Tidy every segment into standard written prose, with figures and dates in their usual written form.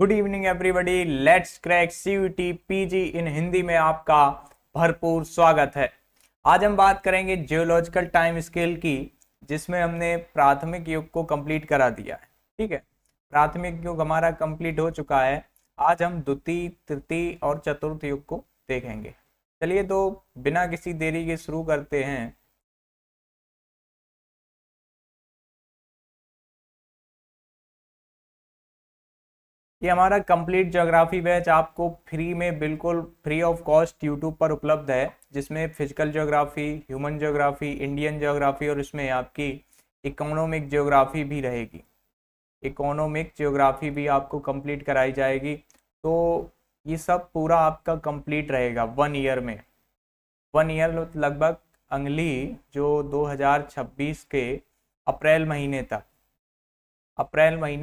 Good evening everybody. Let's crack CUET PG in Hindi में आपका भरपूर स्वागत है। आज हम बात करेंगे जियोलॉजिकल टाइम स्केल की, जिसमें हमने प्राथमिक युग को कंप्लीट करा दिया है। ठीक है, प्राथमिक युग हमारा कंप्लीट हो चुका है। आज हम द्वितीय, तृतीय और चतुर्थ युग को देखेंगे। चलिए तो बिना किसी देरी के शुरू करते हैं। ये हमारा कंप्लीट ज्योग्राफी बैच आपको फ्री में, बिल्कुल फ्री ऑफ कॉस्ट यूट्यूब पर उपलब्ध है, जिसमें physical geography, human geography, Indian geography और इसमें आपकी इकोनॉमिक ज्योग्राफी भी रहेगी। इकोनॉमिक ज्योग्राफी भी आपको कंप्लीट कराई जाएगी। तो ये सब पूरा आपका कंप्लीट रहेगा 1 ईयर में। 1 ईयर लगभग अगली जो 2026 के अप्रैल महीने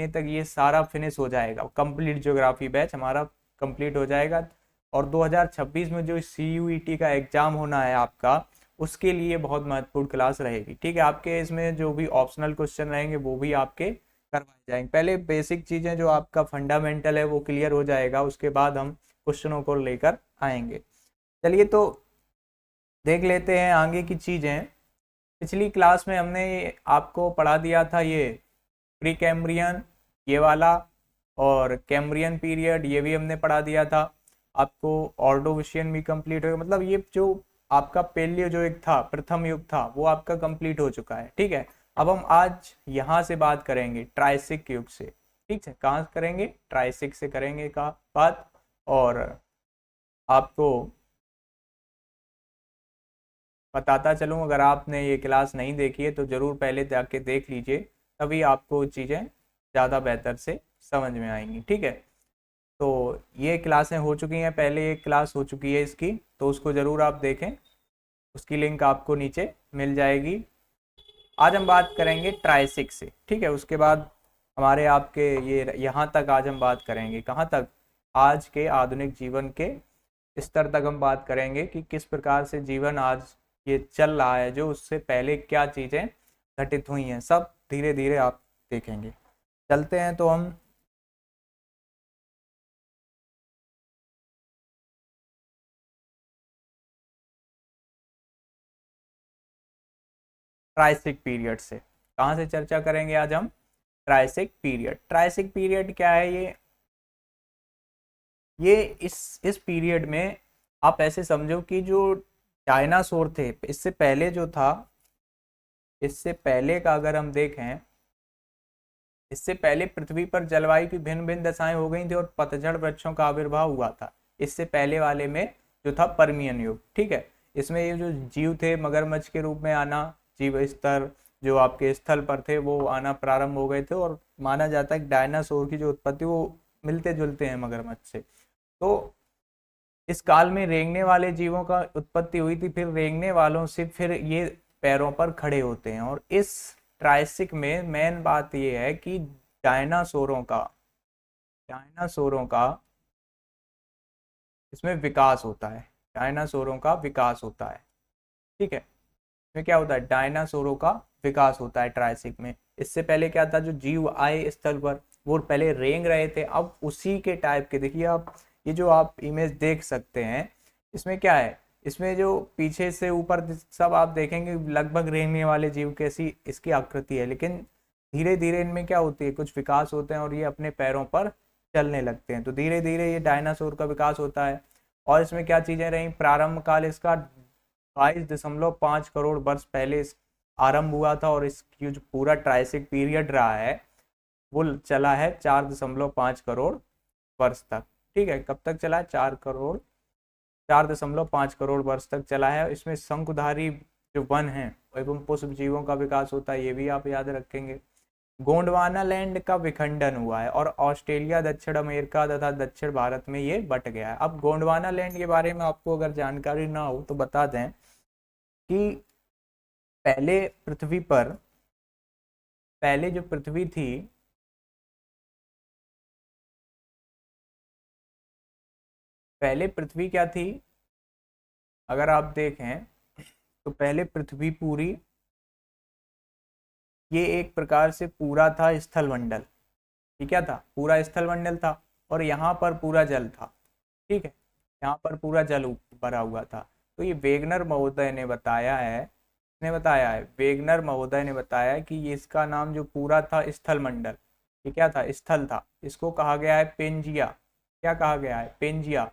तक ये सारा फिनिश हो जाएगा। कंप्लीट ज्योग्राफी बैच हमारा कंप्लीट हो जाएगा। और 2026 में जो CUET का एग्जाम होना है आपका, उसके लिए बहुत महत्वपूर्ण क्लास रहेगी। ठीक है, आपके इसमें जो भी ऑप्शनल क्वेश्चन रहेंगे वो भी आपके करवाए जाएंगे। पहले बेसिक चीज़ें जो आपका फंडामेंटल है वो क्लियर हो जाएगा, उसके बाद हम क्वेश्चनों को लेकर आएंगे। चलिए तो देख लेते हैं आगे की चीज़ें। पिछली क्लास में हमने आपको पढ़ा दिया था ये प्री कैम्ब्रियन, ये वाला, और कैम्ब्रियन पीरियड ये भी हमने पढ़ा दिया था आपको। ऑर्डोविशियन भी कंप्लीट हो गया, मतलब ये जो आपका पेलियो जो एक था, प्रथम युग था, वो आपका कंप्लीट हो चुका है। ठीक है, अब हम आज यहाँ से बात करेंगे ट्राइसिक युग से। ठीक है, कहाँ करेंगे? ट्राइसिक से करेंगे का बात। और आपको बताता चलूँ, अगर आपने ये क्लास नहीं देखी है तो ज़रूर पहले जाके देख लीजिए, तभी आपको चीज़ें ज़्यादा बेहतर से समझ में आएंगी। ठीक है, तो ये क्लासें हो चुकी हैं, पहले एक क्लास हो चुकी है इसकी, तो उसको ज़रूर आप देखें, उसकी लिंक आपको नीचे मिल जाएगी। आज हम बात करेंगे ट्राइसिक से। ठीक है, उसके बाद हमारे आपके ये यहाँ तक आज हम बात करेंगे। कहाँ तक? आज के आधुनिक जीवन के स्तर तक हम बात करेंगे कि किस प्रकार से जीवन आज ये चल रहा है, जो उससे पहले क्या चीज़ें घटित हुई हैं, सब धीरे धीरे आप देखेंगे। चलते हैं तो हम ट्राइसिक पीरियड से, कहाँ से चर्चा करेंगे आज हम? Triassic period. ट्राइसिक पीरियड क्या है? ये इस पीरियड में आप ऐसे समझो कि जो डायनासोर थे, इससे पहले जो था, इससे पहले का अगर हम देखें, इससे पहले पृथ्वी पर जलवायु की भिन्न भिन्न दशाएं हो गई थी और पतझड़ वृक्षों का आविर्भाव हुआ था। इससे पहले वाले में जो था परमियन युग। ठीक है, इसमें ये जो जीव थे, मगरमच्छ के रूप में आना, जीव स्तर जो आपके स्थल पर थे वो आना प्रारंभ हो गए थे, और माना जाता है कि डायनासोर की जो उत्पत्ति वो मिलते जुलते हैं मगरमच्छ से। तो इस काल में रेंगने वाले जीवों का उत्पत्ति हुई थी, फिर रेंगने वालों से फिर ये पैरों पर खड़े होते हैं। और इस ट्राइसिक में मेन बात ये है कि डायनासोरों का डायनासोरों का इसमें विकास होता है। डायनासोरों का विकास होता है। ठीक है, इसमें क्या होता है? डायनासोरों का विकास होता है ट्राइसिक में। इससे पहले क्या था? जो जीव आए स्थल पर वो पहले रेंग रहे थे, अब उसी के टाइप के देखिए आप, ये जो आप इमेज देख सकते हैं, इसमें क्या है? इसमें जो पीछे से ऊपर सब आप देखेंगे लगभग रेंगने वाले जीव कैसी इसकी आकृति है, लेकिन धीरे धीरे इनमें क्या होती है, कुछ विकास होते हैं और ये अपने पैरों पर चलने लगते हैं। तो धीरे धीरे ये डायनासोर का विकास होता है। और इसमें क्या चीजें रही? प्रारंभ काल इसका 22.5 करोड़ वर्ष पहले आरंभ हुआ था, और इसकी जो पूरा ट्राइसिक पीरियड रहा है वो चला है 4.5 करोड़ वर्ष तक। ठीक है, कब तक चला है? 4.5 करोड़ वर्ष तक चला है। इसमें शंकुधारी जो वन है एवं पुष्प जीवों का विकास होता है, ये भी आप याद रखेंगे। गोंडवाना लैंड का विखंडन हुआ है और ऑस्ट्रेलिया, दक्षिण अमेरिका तथा दक्षिण भारत में ये बट गया है। अब गोंडवाना लैंड के बारे में आपको अगर जानकारी ना हो तो बता दें कि पहले पृथ्वी पर, पहले जो पृथ्वी थी, पहले पृथ्वी क्या थी? अगर आप देखें तो पहले पृथ्वी पूरी, ये एक प्रकार से पूरा था स्थल मंडल। ये क्या था? पूरा स्थल मंडल था। और यहाँ पर पूरा जल था। ठीक है, यहाँ पर पूरा जल भरा हुआ था। तो ये वेगनर महोदय ने बताया है, वेगनर महोदय ने बताया कि ये इसका नाम जो पूरा था स्थल मंडल, ये क्या था, स्थल था, इसको कहा गया है पेंजिया। क्या कहा गया है, पेंजिया।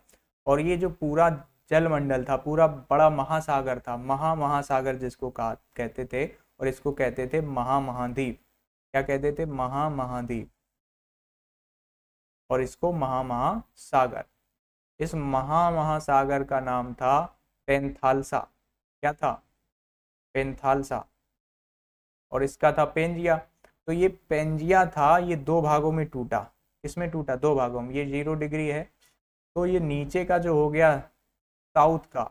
और ये जो पूरा जल मंडल था, पूरा बड़ा महासागर था, महासागर जिसको कहा कहते थे, और इसको कहते थे महामहाद्वीप। क्या कहते थे, महामहाद्वीप, और इसको महासागर। इस महासागर का नाम था पेंथालसा। क्या था, पेंथालसा। और इसका था पेंजिया। तो ये पेंजिया था, ये दो भागों में टूटा। किसमें टूटा, दो भागों में। ये 0 डिग्री है, तो ये नीचे का जो हो गया साउथ का,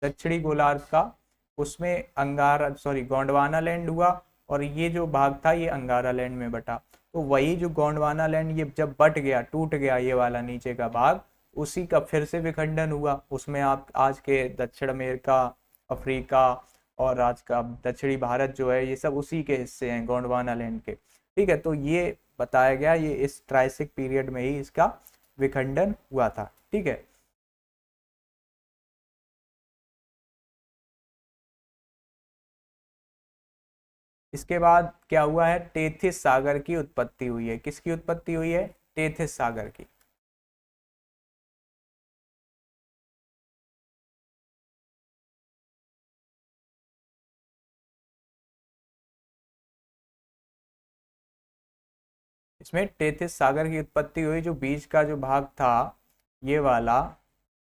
दक्षिणी गोलार्ध का, उसमें अंगारा सॉरी गोंडवाना लैंड हुआ, और ये जो भाग था ये अंगारा लैंड में बटा। तो वही जो गोंडवाना लैंड ये जब बट गया, टूट गया ये वाला नीचे का भाग, उसी का फिर से विखंडन हुआ। उसमें आप आज के दक्षिण अमेरिका, अफ्रीका और आज का दक्षिणी भारत जो है, ये सब उसी के हिस्से हैं गोंडवाना लैंड के। ठीक है, तो ये बताया गया, ये इस ट्राइसिक पीरियड में ही इसका विखंडन हुआ था। ठीक है, इसके बाद क्या हुआ है, टेथिस सागर की उत्पत्ति हुई है। किसकी उत्पत्ति हुई है, टेथिस सागर की। इसमें टेथिस सागर की उत्पत्ति हुई। जो बीच का जो भाग था, ये वाला,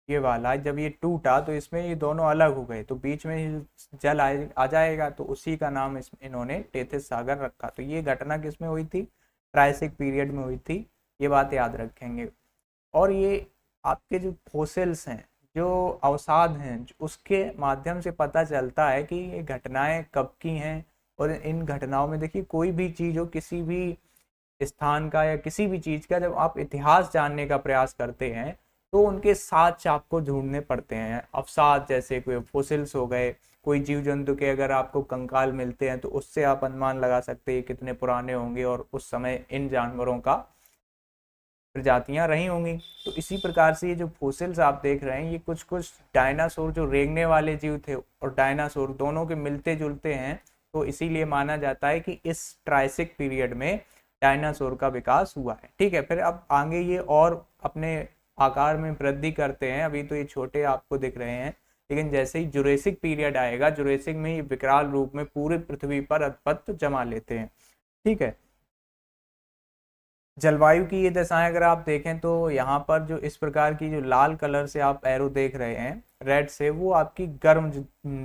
ये वाला जब ये टूटा तो इसमें ये दोनों अलग हो गए, तो बीच में जल आ जाएगा, तो उसी का नाम इन्होंने टेथिस सागर रखा। तो ये घटना किसमें हुई थी, ट्राइसिक पीरियड में हुई थी। ये बात याद रखेंगे। और ये आपके जो फोसिल्स हैं, जो अवसाद हैं, उसके माध्यम से पता चलता है कि ये घटनाएं कब की हैं। और इन घटनाओं में देखिए, कोई भी चीज हो, किसी भी स्थान का या किसी भी चीज का, जब आप इतिहास जानने का प्रयास करते हैं तो उनके साक्ष्य आपको ढूंढने पड़ते हैं। अवसाद जैसे कोई फोसिल्स हो गए, कोई जीव जंतु के अगर आपको कंकाल मिलते हैं तो उससे आप अनुमान लगा सकते हैं कितने पुराने होंगे और उस समय इन जानवरों का प्रजातियां रही होंगी। तो इसी प्रकार से ये जो फोसिल्स आप देख रहे हैं, ये कुछ कुछ डायनासोर जो रेंगने वाले जीव थे और डायनासोर दोनों के मिलते जुलते हैं। तो इसीलिए माना जाता है कि इस ट्राइसिक पीरियड में डायनासोर का विकास हुआ है। ठीक है, फिर अब आगे ये और अपने आकार में वृद्धि करते हैं। अभी तो ये छोटे आपको दिख रहे हैं, लेकिन जैसे ही जुरेसिक पीरियड आएगा, जुरेसिक में ये विकराल रूप में पूरे पृथ्वी पर आधिपत्य जमा लेते हैं। ठीक है, जलवायु की ये दशाएं अगर आप देखें तो यहाँ पर जो इस प्रकार की जो लाल कलर से आप एरो देख रहे हैं रेड से, वो आपकी गर्म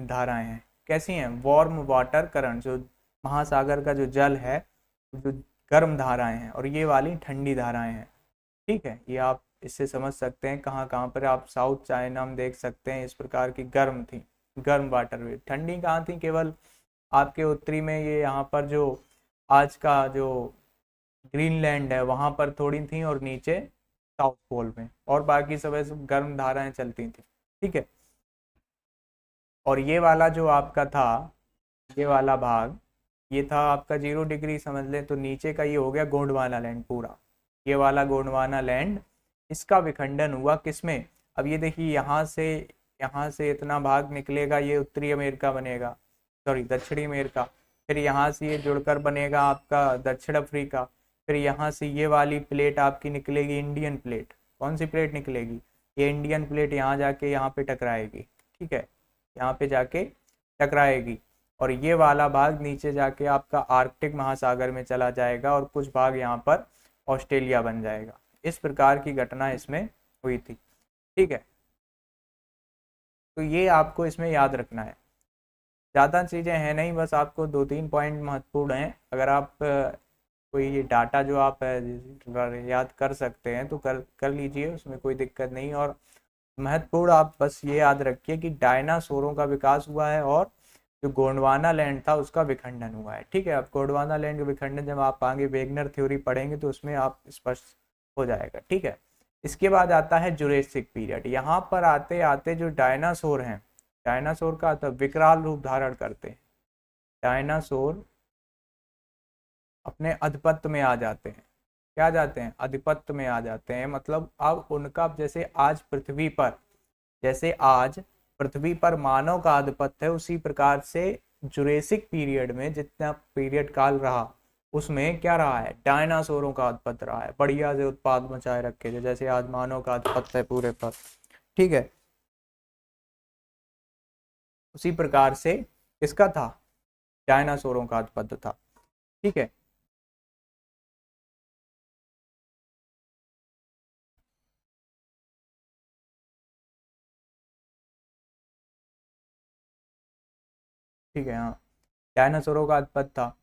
धाराएं हैं। कैसी हैं, वार्म वाटर करंट, जो महासागर का जो जल है, जो गर्म धाराएं हैं, और ये वाली ठंडी धाराएं हैं। ठीक है, ये आप इससे समझ सकते हैं कहाँ कहाँ पर आप साउथ चाइना में देख सकते हैं इस प्रकार की गर्म थी, गर्म वाटर वे। ठंडी कहाँ थी, केवल आपके उत्तरी में, ये यहाँ पर जो आज का जो ग्रीनलैंड है वहां पर थोड़ी थी, और नीचे साउथ पोल में, और बाकी सब ऐसे गर्म धाराएं चलती थी। ठीक है, और ये वाला जो आपका था, ये वाला भाग, ये था आपका 0 डिग्री समझ लें, तो नीचे का ये हो गया गोंडवाना लैंड पूरा। ये वाला गोंडवाना लैंड, इसका विखंडन हुआ किसमें, अब ये देखिए, यहाँ से इतना भाग निकलेगा, ये उत्तरी अमेरिका बनेगा, सॉरी दक्षिणी अमेरिका। फिर यहाँ से ये जुड़कर बनेगा आपका दक्षिण अफ्रीका। फिर यहाँ से ये वाली प्लेट आपकी निकलेगी इंडियन प्लेट। कौन सी प्लेट निकलेगी, ये इंडियन प्लेट यहाँ जाके यहाँ पे टकराएगी। ठीक है, यहाँ पे जाके टकराएगी, और ये वाला भाग नीचे जाके आपका आर्कटिक महासागर में चला जाएगा, और कुछ भाग यहाँ पर ऑस्ट्रेलिया बन जाएगा। इस प्रकार की घटना इसमें हुई थी। ठीक है, तो ये आपको इसमें याद रखना है। ज़्यादा चीज़ें हैं नहीं, बस आपको 2-3 पॉइंट महत्वपूर्ण हैं। अगर आप कोई ये डाटा जो आप याद कर सकते हैं तो कर कर लीजिए, उसमें कोई दिक्कत नहीं। और महत्वपूर्ण आप बस ये याद रखिए कि डायनासोरों का विकास हुआ है, और जो गोंडवाना लैंड था उसका विखंडन हुआ है। ठीक है, अब गोंडवाना लैंड का विखंडन जब आप आगे वेगनर थ्योरी पढ़ेंगे तो उसमें आप स्पष्ट हो जाएगा। ठीक है, इसके बाद आता है जुरेसिक पीरियड। यहाँ पर आते आते जो डायनासोर हैं, डायनासोर का तो विकराल रूप धारण करते हैं। डायनासोर अपने आधिपत्य में आ जाते हैं। क्या आ जाते हैं, आधिपत्य में आ जाते हैं। मतलब अब उनका जैसे आज पृथ्वी पर, जैसे आज पृथ्वी पर मानव का आधिपत्य है, उसी प्रकार से जुरेसिक पीरियड में जितना पीरियड काल रहा उसमें क्या रहा है, डायनासोरों का आधिपत्य रहा है, बढ़िया से उत्पाद मचाए रखे थे, जैसे आज मानव का आधिपत्य है पूरे पर। ठीक है, उसी प्रकार से किसका था, डायनासोरों का आधिपत्य था। ठीक है, ठीक है, हाँ, डायनासोरों का आधिपत्य था।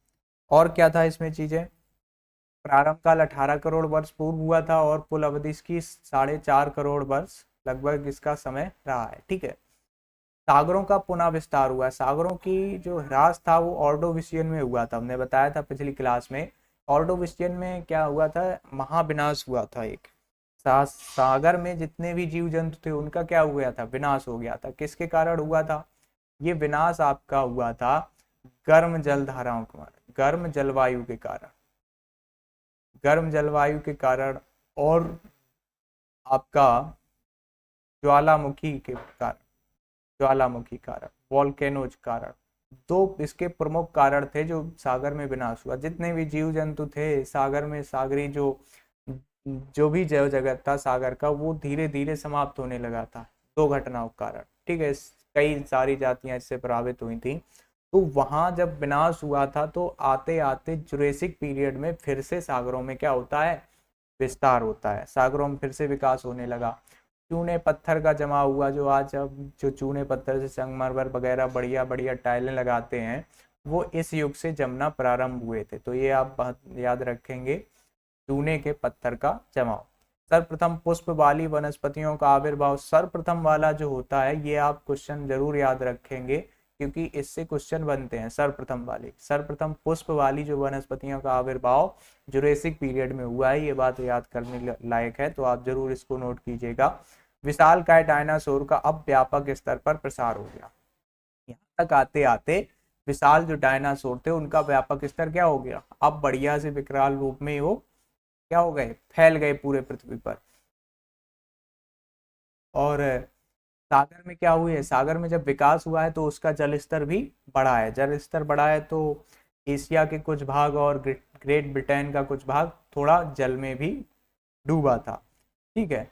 और क्या था इसमें चीजें, प्रारंभ काल 18 करोड़ वर्ष पूर्व हुआ था और कुल अवधि इसकी 4.5 करोड़ वर्ष लगभग इसका समय रहा है। ठीक है, सागरों का पुनः विस्तार हुआ है। सागरों की जो ह्रास था वो ऑर्डोविशियन में हुआ था, हमने बताया था पिछली क्लास में। ऑर्डोविशियन में क्या हुआ था, महाविनाश हुआ था एक। सागर में जितने भी जीव जंतु थे उनका क्या हुआ था, विनाश हो गया था। किसके कारण हुआ था ये विनाश, आपका हुआ था गर्म जल धाराओं के कारण, गर्म जलवायु के कारण, गर्म जलवायु के कारण, और आपका ज्वालामुखी के कारण, ज्वालामुखी कारण, वॉल्केनोज कारण, दो इसके प्रमुख कारण थे जो सागर में विनाश हुआ। जितने भी जीव जंतु थे सागर में, सागरी जो भी जैव जगत था सागर का, वो धीरे धीरे समाप्त होने लगा था दो घटनाओं के कारण। ठीक है, कई सारी जातियां इससे प्रभावित हुई थी। तो वहां जब विनाश हुआ था तो आते आते जुरेसिक पीरियड में फिर से सागरों में क्या होता है, विस्तार होता है, सागरों में फिर से विकास होने लगा। चूने पत्थर का जमा हुआ, जो आज अब जो चूने पत्थर से संगमरमर वगैरह बढ़िया बढ़िया टाइलें लगाते हैं, वो इस युग से जमना प्रारंभ हुए थे। तो ये आप बहुत याद रखेंगे, चूने के पत्थर का जमाव। सर्वप्रथम पुष्प वाली वनस्पतियों का आविर्भाव, सर्वप्रथम वाला जो होता है ये आप क्वेश्चन जरूर याद रखेंगे, क्योंकि इससे क्वेश्चन बनते हैं। सर्वप्रथम वाली, सर्वप्रथम पुष्प वाली जो वनस्पतियों का आविर्भाव जुरेसिक पीरियड में हुआ है, ये बात याद करने लायक है, तो आप जरूर इसको नोट कीजिएगा। विशालकाय डायनासोर का अब व्यापक स्तर पर प्रसार हो गया। यहाँ तक आते आते विशाल जो डायनासोर थे उनका व्यापक स्तर क्या हो गया, अब बढ़िया से विकराल रूप में वो क्या हो गए, फैल गए पूरे पृथ्वी पर। और सागर में क्या हुई है, सागर में जब विकास हुआ है तो उसका जल स्तर भी बढ़ा है। जल स्तर बढ़ा है तो एशिया के कुछ भाग और ग्रेट ब्रिटेन का कुछ भाग थोड़ा जल में भी डूबा था। ठीक है,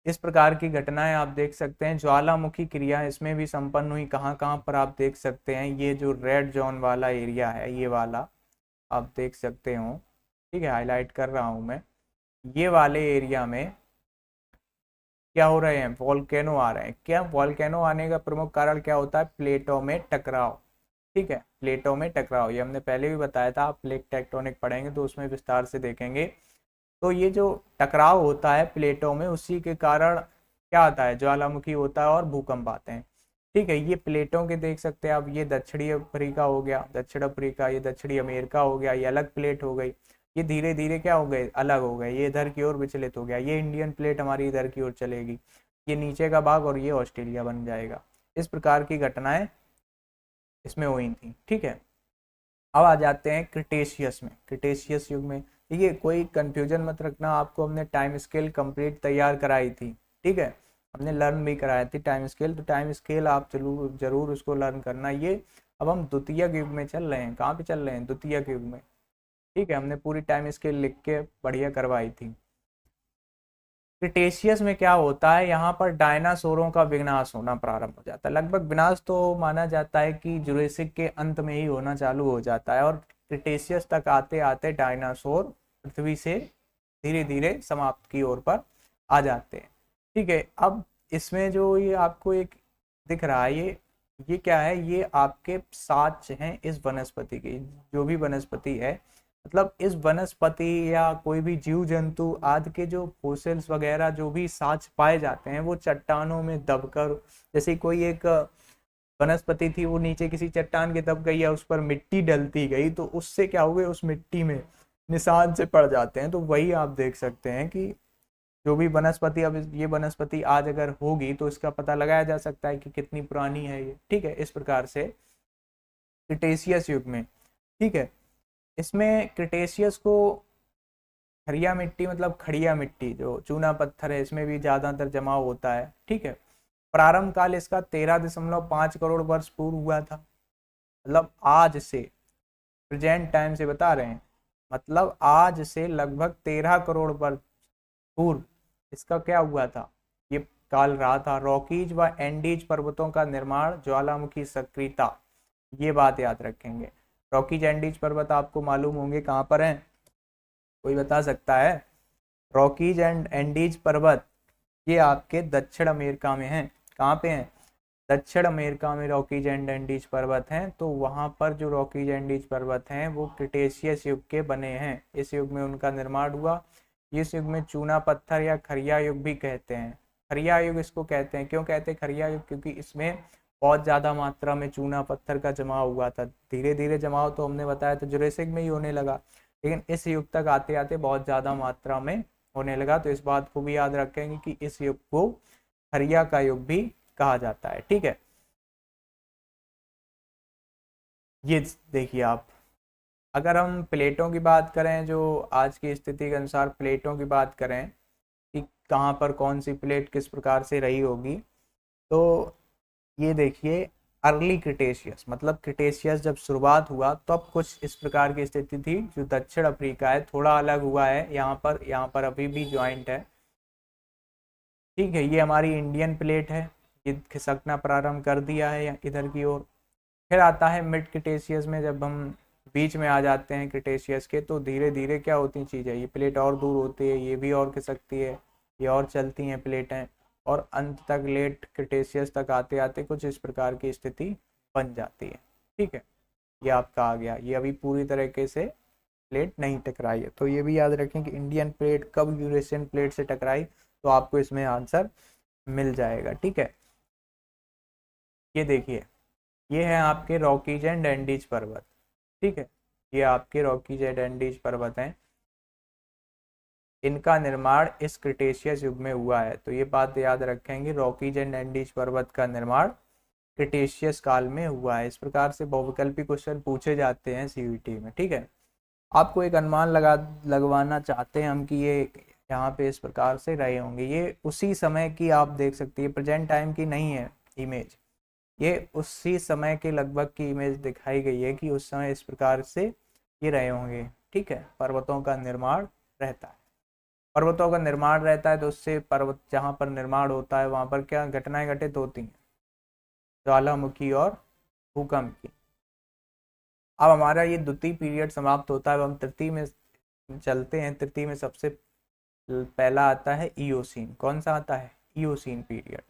इस प्रकार की घटनाएं आप देख सकते हैं। ज्वालामुखी क्रिया इसमें भी संपन्न हुई, कहाँ कहाँ पर आप देख सकते हैं, ये जो रेड जोन वाला एरिया है ये वाला आप देख सकते हो। ठीक है, हाईलाइट कर रहा हूं मैं, ये वाले एरिया में क्या हो रहे हैं, वॉल्केनो आ रहे हैं। क्या वॉल्केनो आने का प्रमुख कारण क्या होता है, प्लेटों में टकराव। ठीक है, प्लेटों में टकराव, ये हमने पहले भी बताया था, आप प्लेट टेक्टोनिक पढ़ेंगे तो उसमें विस्तार से देखेंगे। तो ये जो टकराव होता है प्लेटों में, उसी के कारण क्या आता है, ज्वालामुखी होता है और भूकंप आते हैं। ठीक है, ये प्लेटों के देख सकते हैं आप, ये दक्षिणी अफ्रीका हो गया, दक्षिण अफ्रीका, ये दक्षिणी अमेरिका हो गया, ये अलग प्लेट हो गई। ये धीरे धीरे क्या हो गए, अलग हो गए, ये इधर की ओर विचलित हो गया, ये इंडियन प्लेट हमारी इधर की ओर चलेगी, ये नीचे का भाग, और ये ऑस्ट्रेलिया बन जाएगा। इस प्रकार की घटनाएं इसमें हुई थी। ठीक है, अब आ जाते हैं क्रिटेशियस में, क्रिटेशियस युग में। देखिए कोई कंफ्यूजन मत रखना, आपको हमने टाइम स्केल कंप्लीट तैयार कराई थी। ठीक है, हमने लर्न भी कराया थी टाइम स्केल, तो टाइम स्केल आप जरूर जरूर उसको लर्न करना। ये अब हम द्वितीय युग में चल रहे हैं, कहाँ पे चल रहे हैं, द्वितीय युग में। ठीक है, हमने पूरी टाइम स्केल लिख के बढ़िया करवाई थी। क्रिटेशियस में क्या होता है, यहाँ पर डायनासोरों का विनाश होना प्रारंभ हो जाता है। लगभग विनाश तो माना जाता है कि जुरेसिक के अंत में ही होना चालू हो जाता है, और क्रिटेशियस तक आते आते डायनासोर पृथ्वी से धीरे धीरे समाप्त की ओर पर आ जाते हैं। ठीक है, अब इसमें जो ये आपको एक दिख रहा है, ये क्या है, ये आपके साक्ष्य हैं इस वनस्पति के, जो भी वनस्पति है, मतलब इस वनस्पति या कोई भी जीव जंतु आदि के जो फोसिल्स वगैरह जो भी साक्ष्य पाए जाते हैं, वो चट्टानों में दबकर, जैसे कोई एक वनस्पति थी वो नीचे किसी चट्टान के दब गई या उस पर मिट्टी डलती गई, तो उससे क्या हुए, उस मिट्टी में निशान से पड़ जाते हैं। तो वही आप देख सकते हैं कि जो भी वनस्पति, अब ये वनस्पति आज अगर होगी तो इसका पता लगाया जा सकता है कि कितनी पुरानी है ये। ठीक है, इस प्रकार से क्रिटेशियस युग में। ठीक है, इसमें क्रिटेशियस को खरिया मिट्टी मतलब खड़िया मिट्टी, जो चूना पत्थर है इसमें भी ज्यादातर जमाव होता है, ठीक है। प्रारंभ काल इसका 13.5 करोड़ वर्ष पूर्व हुआ था, मतलब आज से, प्रेजेंट टाइम से बता रहे हैं, मतलब आज से लगभग 13 करोड़ वर्ष पूर्व इसका क्या हुआ था, ये काल रहा था। रॉकीज व एंडीज पर्वतों का निर्माण, ज्वालामुखी सक्रियता, ये बात याद रखेंगे। रॉकीज एंडीज पर्वत आपको मालूम होंगे कहाँ पर हैं, कोई बता सकता है? रॉकीज एंड एंडीज पर्वत ये आपके दक्षिण अमेरिका में हैं। कहाँ पे हैं? दक्षिण अमेरिका में रॉकीज एंड एंडीज पर्वत हैं। तो वहां पर जो रॉकीज एंडीज पर्वत हैं वो क्रिटेशियस युग के बने हैं, इस युग में उनका निर्माण हुआ। इस युग में चूना पत्थर या खरिया युग भी कहते हैं। खरिया युग इसको कहते हैं, क्यों कहते हैं खरिया युग? क्योंकि इसमें बहुत ज्यादा मात्रा में चूना पत्थर का जमाव हुआ था। धीरे धीरे जमाव तो हमने बताया तो जुरेसिक में ही होने लगा, लेकिन इस युग तक आते आते बहुत ज्यादा मात्रा में होने लगा। तो इस बात को भी याद रखेंगे कि इस युग को खरिया का युग भी कहा जाता है, ठीक है। ये देखिए आप, अगर हम प्लेटों की बात करें, जो आज की स्थिति के अनुसार प्लेटों की बात करें कि कहाँ पर कौन सी प्लेट किस प्रकार से रही होगी, तो ये देखिए, अर्ली क्रिटेशियस मतलब क्रिटेशियस जब शुरुआत हुआ तब कुछ इस प्रकार की स्थिति थी। जो दक्षिण अफ्रीका है थोड़ा अलग हुआ है, यहाँ पर अभी भी ज्वाइंट है, ठीक है। ये हमारी इंडियन प्लेट है, ये खिसकना प्रारंभ कर दिया है इधर की ओर। फिर आता है मिड क्रिटेशियस में, जब हम बीच में आ जाते हैं क्रिटेशियस के, तो धीरे धीरे क्या होती चीज़ें, ये प्लेट और दूर होती है, ये भी और खिसकती है, ये और चलती हैं प्लेटें, और अंत तक लेट क्रिटेशियस तक आते आते कुछ इस प्रकार की स्थिति बन जाती है, ठीक है। ये आपका आ गया, ये अभी पूरी तरीके से प्लेट नहीं टकराई है। तो ये भी याद रखें कि इंडियन प्लेट कब यूरेशियन प्लेट से टकराई, तो आपको इसमें आंसर मिल जाएगा, ठीक है। ये देखिए, ये है आपके रॉकीज एंड एंडीज पर्वत, ठीक है। ये आपके रॉकीज एंड एंडीज पर्वत हैं, इनका निर्माण इस क्रिटेशियस युग में हुआ है। तो ये बात याद रखेंगे, रॉकीज एंड एंडीज पर्वत का निर्माण क्रिटेशियस काल में हुआ है। इस प्रकार से बहुविकल्पी क्वेश्चन पूछे जाते हैं सीयूईटी में, ठीक है। आपको एक अनुमान लगवाना चाहते हैं हम कि ये यहाँ पे इस प्रकार से रहे होंगे। ये उसी समय की आप देख सकते हैं, प्रेजेंट टाइम की नहीं है इमेज, ये उसी समय के लगभग की इमेज दिखाई गई है कि उस समय इस प्रकार से ये रहे होंगे, ठीक है। पर्वतों का निर्माण रहता है, पर्वतों का निर्माण रहता है, तो उससे पर्वत जहाँ पर निर्माण होता है वहाँ पर क्या घटनाएं घटित होती हैं, ज्वालामुखी और भूकंप की। अब हमारा ये द्वितीय पीरियड समाप्त होता है, अब हम तृतीय में चलते हैं। तृतीय में सबसे पहला आता है इयोसीन। कौन सा आता है? Eocene period.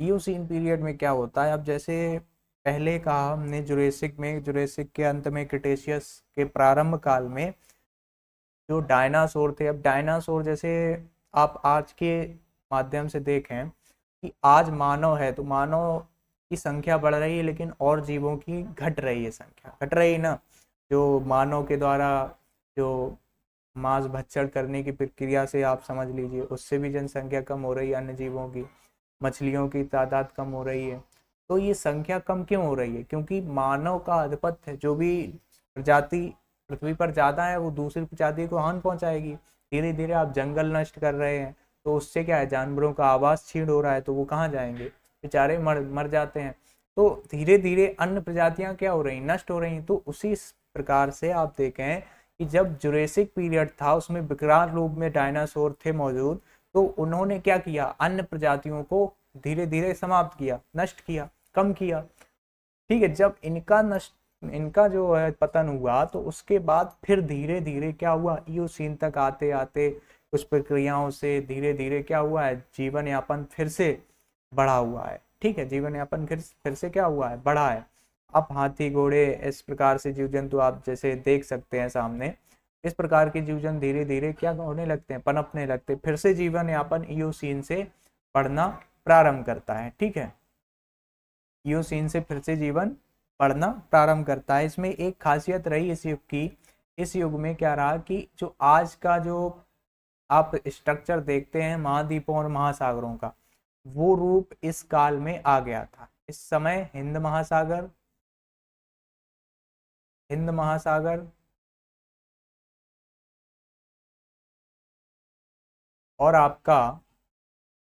इयोसीन पीरियड में क्या होता है, अब जैसे पहले कहा हमने जुरेसिक में, जुरेसिक के अंत में क्रिटेशियस के प्रारंभ काल में जो डायनासोर थे, अब डायनासोर जैसे आप आज के माध्यम से देखें कि आज मानव है तो मानव की संख्या बढ़ रही है, लेकिन और जीवों की घट रही है, संख्या घट रही है ना। जो मानव के द्वारा जो मांस भक्षण करने की प्रक्रिया से आप समझ लीजिए, उससे भी जनसंख्या कम हो रही है, अन्य जीवों की, मछलियों की तादाद कम हो रही है। तो ये संख्या कम क्यों हो रही है? क्योंकि मानव का आधिपत्य है, जो भी प्रजाति पृथ्वी पर ज्यादा है वो दूसरी प्रजाति को हानि पहुंचाएगी। धीरे धीरे आप जंगल नष्ट कर रहे हैं, तो उससे क्या है, जानवरों का आवास छीन हो रहा है, तो वो कहाँ जाएंगे, बेचारे मर मर जाते हैं। तो धीरे धीरे अन्य प्रजातियां क्या हो रही, नष्ट हो रही। तो उसी प्रकार से आप देखें कि जब जुरेसिक पीरियड था उसमें विकराल रूप में डायनासोर थे मौजूद, तो उन्होंने क्या किया, अन्य प्रजातियों को धीरे धीरे समाप्त किया, नष्ट किया, कम किया, ठीक है। जब इनका जो है पतन हुआ, तो उसके बाद फिर धीरे धीरे क्या हुआ, इयोसीन तक आते आते कुछ प्रक्रियाओं से धीरे धीरे क्या हुआ है, जीवन यापन फिर से बढ़ा हुआ है, ठीक है। जीवन यापन फिर से क्या हुआ है, बढ़ा है। अब हाथी घोड़े इस प्रकार से जीव जंतु आप जैसे देख सकते हैं सामने, इस प्रकार के जीव जंतु धीरे धीरे क्या होने लगते हैं, पनपने लगते हैं, फिर से जीवन यापन इयोसीन से बढ़ना प्रारंभ करता है, ठीक है। इयोसीन से फिर से जीवन बढ़ना प्रारंभ करता है। इसमें एक खासियत रही इस युग की, इस युग में क्या रहा कि जो आज का जो आप स्ट्रक्चर देखते हैं महाद्वीपों और महासागरों का, वो रूप इस काल में आ गया था। इस समय हिंद महासागर और आपका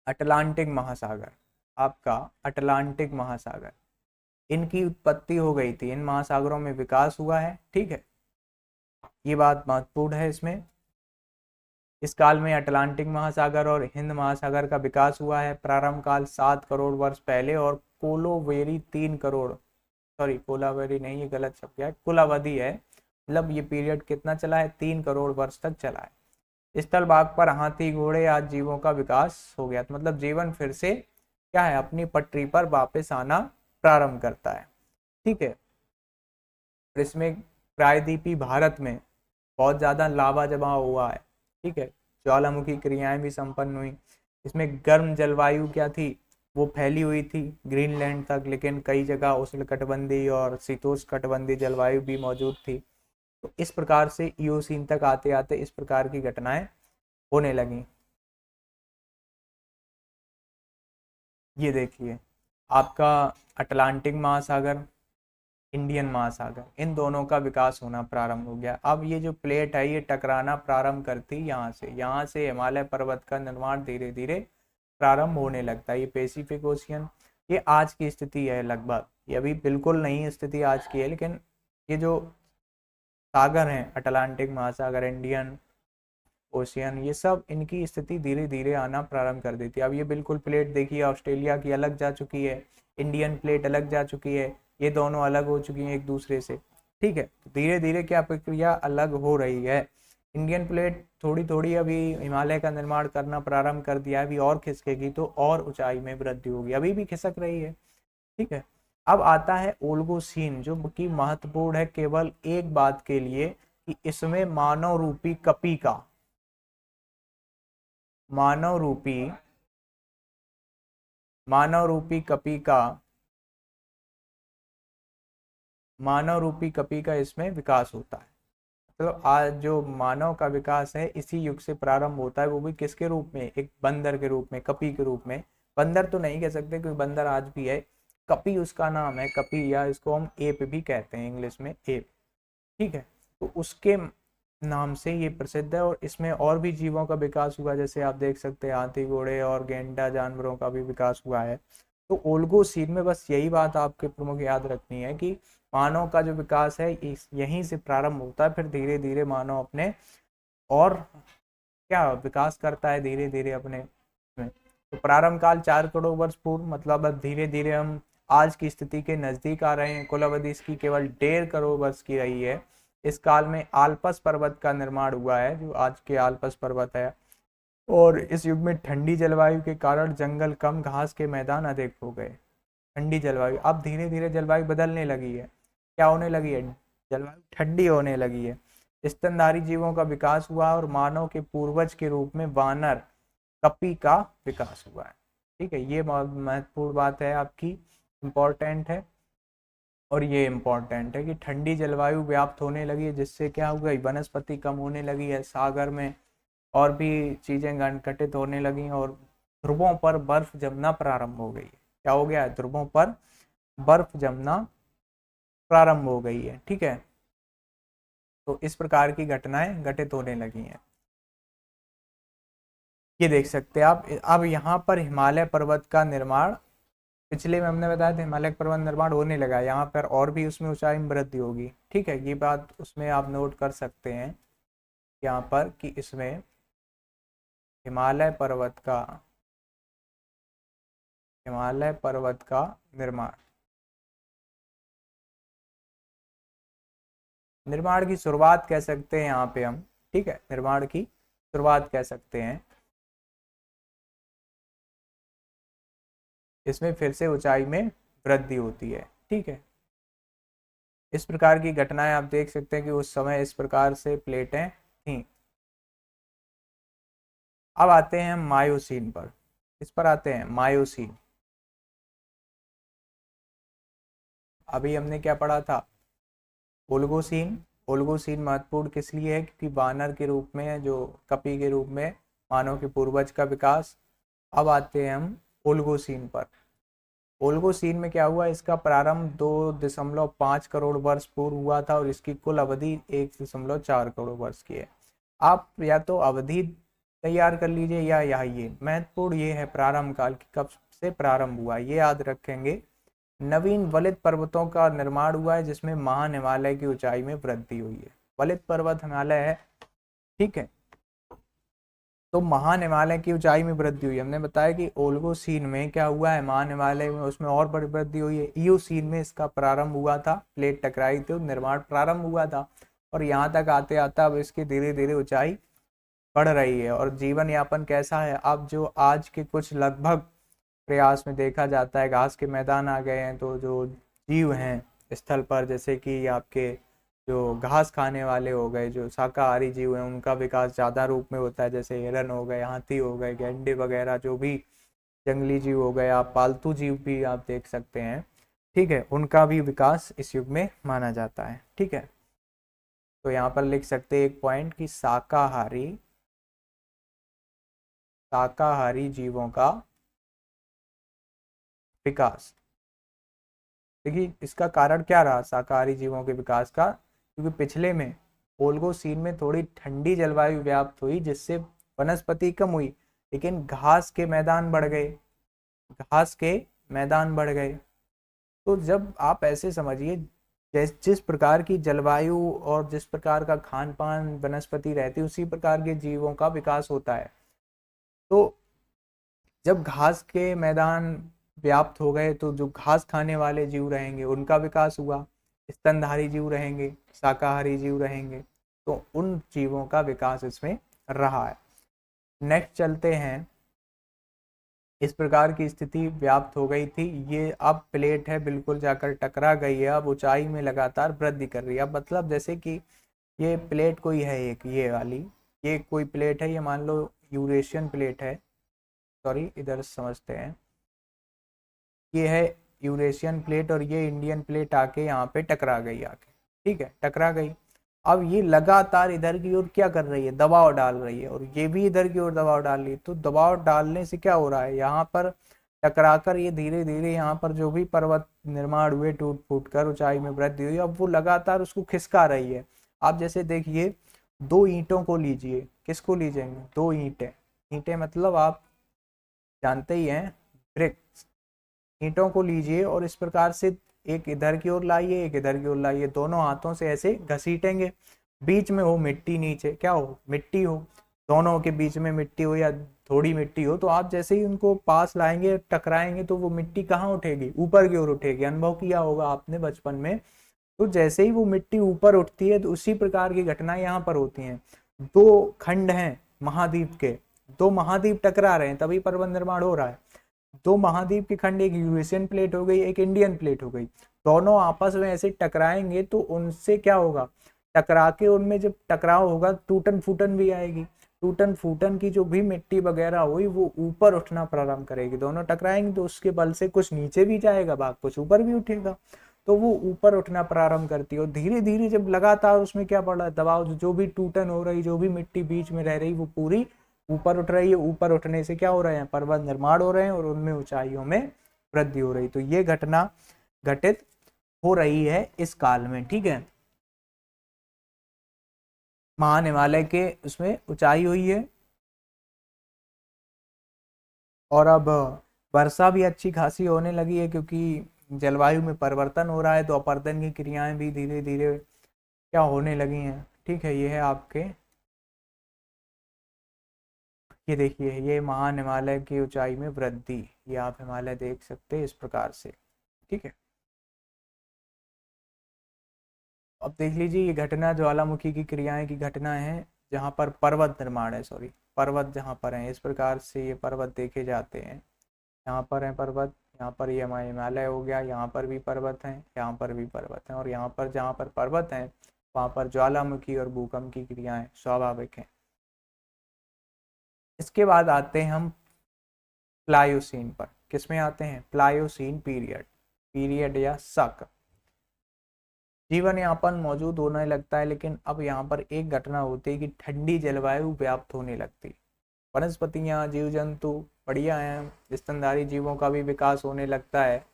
अटलांटिक महासागर, आपका अटलांटिक महासागर, इनकी उत्पत्ति हो गई थी, इन महासागरों में विकास हुआ है। ठीक है, ये बात महत्वपूर्ण है इसमें। इस काल में अटलांटिक महासागर और हिंद महासागर का विकास हुआ है। प्रारंभ काल 7 करोड़ वर्ष पहले और कोलोवेरी 3 करोड़, सॉरी कोलावेरी नहीं, ये गलत शब्द है, कुलावधि है, मतलब ये पीरियड कितना चला है, 3 करोड़ वर्ष तक चला है। स्थल भाग पर हाथी घोड़े आदि जीवों का विकास हो गया, तो मतलब जीवन फिर से क्या है, अपनी पटरी पर वापस आना प्रारंभ करता है। ठीक है, इसमें प्रायद्वीपीय भारत में बहुत ज्यादा लावा जमा हुआ है। ठीक है, ज्वालामुखी क्रियाएं भी संपन्न हुई। इसमें गर्म जलवायु क्या थी, वो फैली हुई थी ग्रीनलैंड तक, लेकिन कई जगह उष्णकटिबंधीय और शीतोष्णकटिबंधीय जलवायु भी मौजूद थी। तो इस प्रकार से इयोसीन तक आते आते इस प्रकार की घटनाएं होने लगी। ये देखिए आपका अटलांटिक महासागर, इंडियन महासागर, इन दोनों का विकास होना प्रारंभ हो गया। अब ये जो प्लेट है ये टकराना प्रारंभ करती, यहाँ से हिमालय पर्वत का निर्माण धीरे धीरे प्रारंभ होने लगता है। ये पैसिफिक ओशियन, ये आज की स्थिति है लगभग, ये अभी बिल्कुल नई स्थिति आज की है, लेकिन ये जो सागर हैं, अटलांटिक महासागर, इंडियन ओशियन, ये सब इनकी स्थिति धीरे धीरे आना प्रारंभ कर देती है। अब ये बिल्कुल प्लेट देखिए ऑस्ट्रेलिया की अलग जा चुकी है, इंडियन प्लेट अलग जा चुकी है, ये दोनों अलग हो चुकी हैं एक दूसरे से। ठीक है, धीरे धीरे क्या प्रक्रिया अलग हो रही है। इंडियन प्लेट थोड़ी थोड़ी अभी हिमालय का निर्माण करना प्रारंभ कर दिया है, अभी और खिसकेगी तो और ऊंचाई में वृद्धि होगी, अभी भी खिसक रही है। ठीक है, अब आता है ओल्गोसीन, जो कि महत्वपूर्ण है केवल एक बात के लिए कि इसमें मानव रूपी कपी का, मानव रूपी कपी का, मानव रूपी कपी का इसमें विकास होता है। तो आज जो मानव का विकास है इसी युग से प्रारंभ होता है, वो भी किसके रूप में, एक बंदर के रूप में, कपी के रूप में। बंदर तो नहीं कह सकते क्योंकि बंदर आज भी है, कपी उसका नाम है, कपी, या इसको हम एप भी कहते हैं इंग्लिश में, एप। ठीक है, तो उसके नाम से ये प्रसिद्ध है और इसमें और भी जीवों का विकास हुआ, जैसे आप देख सकते हैं हाथी घोड़े और गेंडा जानवरों का भी विकास हुआ है। तो ओल्गोसीन में बस यही बात आपके प्रमुख याद रखनी है कि मानव का जो विकास है यहीं से प्रारंभ होता है, फिर धीरे धीरे मानव अपने और क्या विकास करता है धीरे धीरे अपने में। तो प्रारंभ काल 4 करोड़ वर्ष पूर्व, मतलब अब धीरे धीरे हम आज की स्थिति के नजदीक आ रहे हैं। कुल अवधि इसकी केवल 1.5 करोड़ वर्ष की रही है। इस काल में आल्पस पर्वत का निर्माण हुआ है, जो आज के आल्पस पर्वत है, और इस युग में ठंडी जलवायु के कारण जंगल कम, घास के मैदान अधिक हो गए। ठंडी जलवायु, अब धीरे धीरे जलवायु बदलने लगी है, क्या होने लगी है, जलवायु ठंडी होने लगी है। स्तनधारी जीवों का विकास हुआ और मानव के पूर्वज के रूप में वानर कपी का विकास हुआ है। ठीक है, ये महत्वपूर्ण बात है आपकी, इम्पोर्टेंट है। और ये इम्पोर्टेंट है कि ठंडी जलवायु व्याप्त होने लगी है, जिससे क्या हो गई, वनस्पति कम होने लगी है, सागर में और भी चीजें घटित होने लगी और ध्रुवों पर बर्फ जमना प्रारंभ हो गई है। क्या हो गया है, ध्रुवों पर बर्फ जमना प्रारंभ हो गई है। ठीक है, तो इस प्रकार की घटनाएं घटित होने लगी हैं। ये देख सकते हैं आप। अब यहाँ पर हिमालय पर्वत का निर्माण, पिछले में हमने बताया था हिमालय पर्वत निर्माण होने लगा, यहाँ पर और भी उसमें ऊंचाई में वृद्धि होगी। ठीक है, ये बात उसमें आप नोट कर सकते हैं यहाँ पर कि इसमें हिमालय पर्वत का निर्माण की शुरुआत कह सकते हैं यहाँ पे हम। ठीक है, निर्माण की शुरुआत कह सकते हैं। इसमें फिर से ऊंचाई में वृद्धि होती है। ठीक है, इस प्रकार की घटनाएं आप देख सकते हैं कि उस समय इस प्रकार से प्लेटें थीं। अब आते हैं मायोसीन पर, इस पर आते हैं मायोसीन। अभी हमने क्या पढ़ा था, ओल्गोसीन। ओल्गोसीन महत्वपूर्ण किस लिए है, क्योंकि वानर के रूप में, जो कपी के रूप में मानव के पूर्वज का विकास। अब आते हैं हम ओल्गोसीन पर। ओल्गोसीन में क्या हुआ, इसका प्रारंभ 2.5 करोड़ वर्ष पूर्व हुआ था और इसकी कुल अवधि 1.4 करोड़ वर्ष की है। आप या तो अवधि तैयार कर लीजिए, या ये महत्वपूर्ण ये है प्रारंभ काल की कब से प्रारंभ हुआ, ये याद रखेंगे। नवीन वलित पर्वतों का निर्माण हुआ है जिसमें महान हिमालय की ऊंचाई में वृद्धि हुई है। वलित पर्वत हिमालय है, ठीक है। तो महान हिमालय की ऊंचाई में वृद्धि हुई, हमने बताया कि ओल्गोसीन में क्या हुआ है, महान हिमालय में उसमें और बड़ी वृद्धि हुई है। इयोसीन में इसका प्रारंभ हुआ था, प्लेट टकराई थी, निर्माण प्रारंभ हुआ था, और यहाँ तक आते आता अब इसकी धीरे धीरे ऊंचाई बढ़ रही है। और जीवन यापन कैसा है, अब जो आज के कुछ लगभग प्रयास में देखा जाता है, घास के मैदान आ गए हैं, तो जो जीव हैं स्थल पर, जैसे कि आपके जो घास खाने वाले हो गए, जो शाकाहारी जीव हैं, उनका विकास ज़्यादा रूप में होता है, जैसे हिरन हो गए, हाथी हो गए, गैंडे वगैरह, जो भी जंगली जीव हो गए, आप पालतू जीव भी आप देख सकते हैं, ठीक है, उनका भी विकास इस युग में माना जाता है, ठीक है। तो यहाँ पर लिख सकते हैं एक पॉइंट कि शाकाहारी जीवों का विकास। देखिए इसका कारण क्या रहा शाकाहारी जीवों के विकास का, क्योंकि पिछले में ओल्गोसीन में थोड़ी ठंडी जलवायु व्याप्त हुई जिससे वनस्पति कम हुई, लेकिन घास के मैदान बढ़ गए, घास के मैदान बढ़ गए। तो जब आप ऐसे समझिए, जिस प्रकार की जलवायु और जिस प्रकार का खान पान वनस्पति रहती है, उसी प्रकार के जीवों का विकास होता है। तो जब घास के मैदान व्याप्त हो गए तो जो घास खाने वाले जीव रहेंगे उनका विकास हुआ, स्तनधारी जीव रहेंगे, शाकाहारी जीव रहेंगे, तो उन जीवों का विकास इसमें रहा है। नेक्स्ट चलते हैं, इस प्रकार की स्थिति व्याप्त हो गई थी, ये अब प्लेट है बिल्कुल जाकर टकरा गई है, अब ऊंचाई में लगातार वृद्धि कर रही है। अब मतलब जैसे कि ये प्लेट कोई है, एक ये वाली, ये कोई प्लेट है, ये मान लो यूरेशियन प्लेट है, सॉरी इधर समझते हैं, ये है यूरेशियन प्लेट और ये इंडियन प्लेट आके यहाँ पे टकरा गई आके, ठीक है, टकरा गई। अब ये लगातार इधर की ओर क्या कर रही है, दबाव डाल रही है, और ये भी इधर की ओर दबाव डाल रही है। तो दबाव डालने से क्या हो रहा है, यहाँ पर टकराकर ये धीरे धीरे यहाँ पर जो भी पर्वत निर्माण हुए टूट फूट कर ऊंचाई में वृद्धि हुई, अब वो लगातार उसको खिसका रही है। आप जैसे देखिए, दो ईंटों को लीजिए, किसको लीजिएंगे, दो ईंटें, ईंटें मतलब आप जानते ही हैं, ब्रिक्स, ईंटों को लीजिए और इस प्रकार से एक इधर की ओर लाइए, एक इधर की ओर लाइए, दोनों हाथों से ऐसे घसीटेंगे, बीच में हो मिट्टी, नीचे क्या हो, मिट्टी हो, दोनों के बीच में मिट्टी हो या थोड़ी मिट्टी हो, तो आप जैसे ही उनको पास लाएंगे, टकराएंगे, तो वो मिट्टी कहाँ उठेगी, ऊपर की ओर उठेगी। अनुभव किया होगा आपने बचपन में, तो जैसे ही वो मिट्टी ऊपर उठती है तो उसी प्रकार की घटनाएं यहाँ पर होती हैं। दो खंड हैं महाद्वीप के, दो महाद्वीप टकरा रहे हैं तभी पर्वत निर्माण हो रहा है। दो महाद्वीप के खंड, एक यूरेशियन प्लेट हो गई, एक इंडियन प्लेट हो गई, दोनों आपस में ऐसे टकराएंगे तो उनसे क्या होगा, टकरा के उनमें जब टकराव होगा टूटन फूटन भी आएगी, टूटन फूटन की जो भी मिट्टी वगैरह हुई वो ऊपर उठना प्रारंभ करेगी, दोनों टकराएंगे तो उसके बल से कुछ नीचे भी जाएगा भाग, कुछ ऊपर भी उठेगा, तो वो ऊपर उठना प्रारंभ करती है। और धीरे धीरे जब लगातार उसमें क्या पड़ रहा है, दबाव, जो भी टूटन हो रही, जो भी मिट्टी बीच में रह रही, वो पूरी ऊपर उठ रही है। ऊपर उठने से क्या हो रहे हैं, पर्वत निर्माण हो रहे हैं और उनमें ऊंचाइयों में वृद्धि हो रही। तो ये घटना घटित हो रही है इस काल में, ठीक है। महान हिमालय के उसमें ऊंचाई हुई है, और अब वर्षा भी अच्छी खासी होने लगी है, क्योंकि जलवायु में परिवर्तन हो रहा है, तो अपरदन की क्रियाएं भी धीरे धीरे क्या होने लगी हैं, ठीक है। ये है आपके, ये देखिए, ये महान हिमालय की ऊंचाई में वृद्धि, ये आप हिमालय देख सकते हैं इस प्रकार से, ठीक है। अब देख लीजिए, ये घटना ज्वालामुखी की क्रियाएं की घटना है, जहाँ पर पर्वत निर्माण है, सॉरी पर्वत जहाँ पर है, इस प्रकार से ये पर्वत देखे जाते हैं। यहाँ पर है पर्वत, यहाँ पर ये हमारा हिमालय हो गया, यहाँ पर भी पर्वत हैं, यहाँ पर भी पर्वत हैं, और यहाँ पर जहाँ पर पर्वत हैं वहाँ पर ज्वालामुखी और भूकंप की क्रियाएं स्वाभाविक हैं। इसके बाद आते हैं हम प्लायोसीन पर। किसमें आते हैं, प्लायोसीन पीरियड, पीरियड या शक। जीवन यापन मौजूद होने लगता है, लेकिन अब यहाँ पर एक घटना होती है कि ठंडी जलवायु व्याप्त होने लगती। वनस्पतियाँ, जीव जंतु बढ़िया हैं, स्तनधारी जीवों का भी विकास होने लगता है,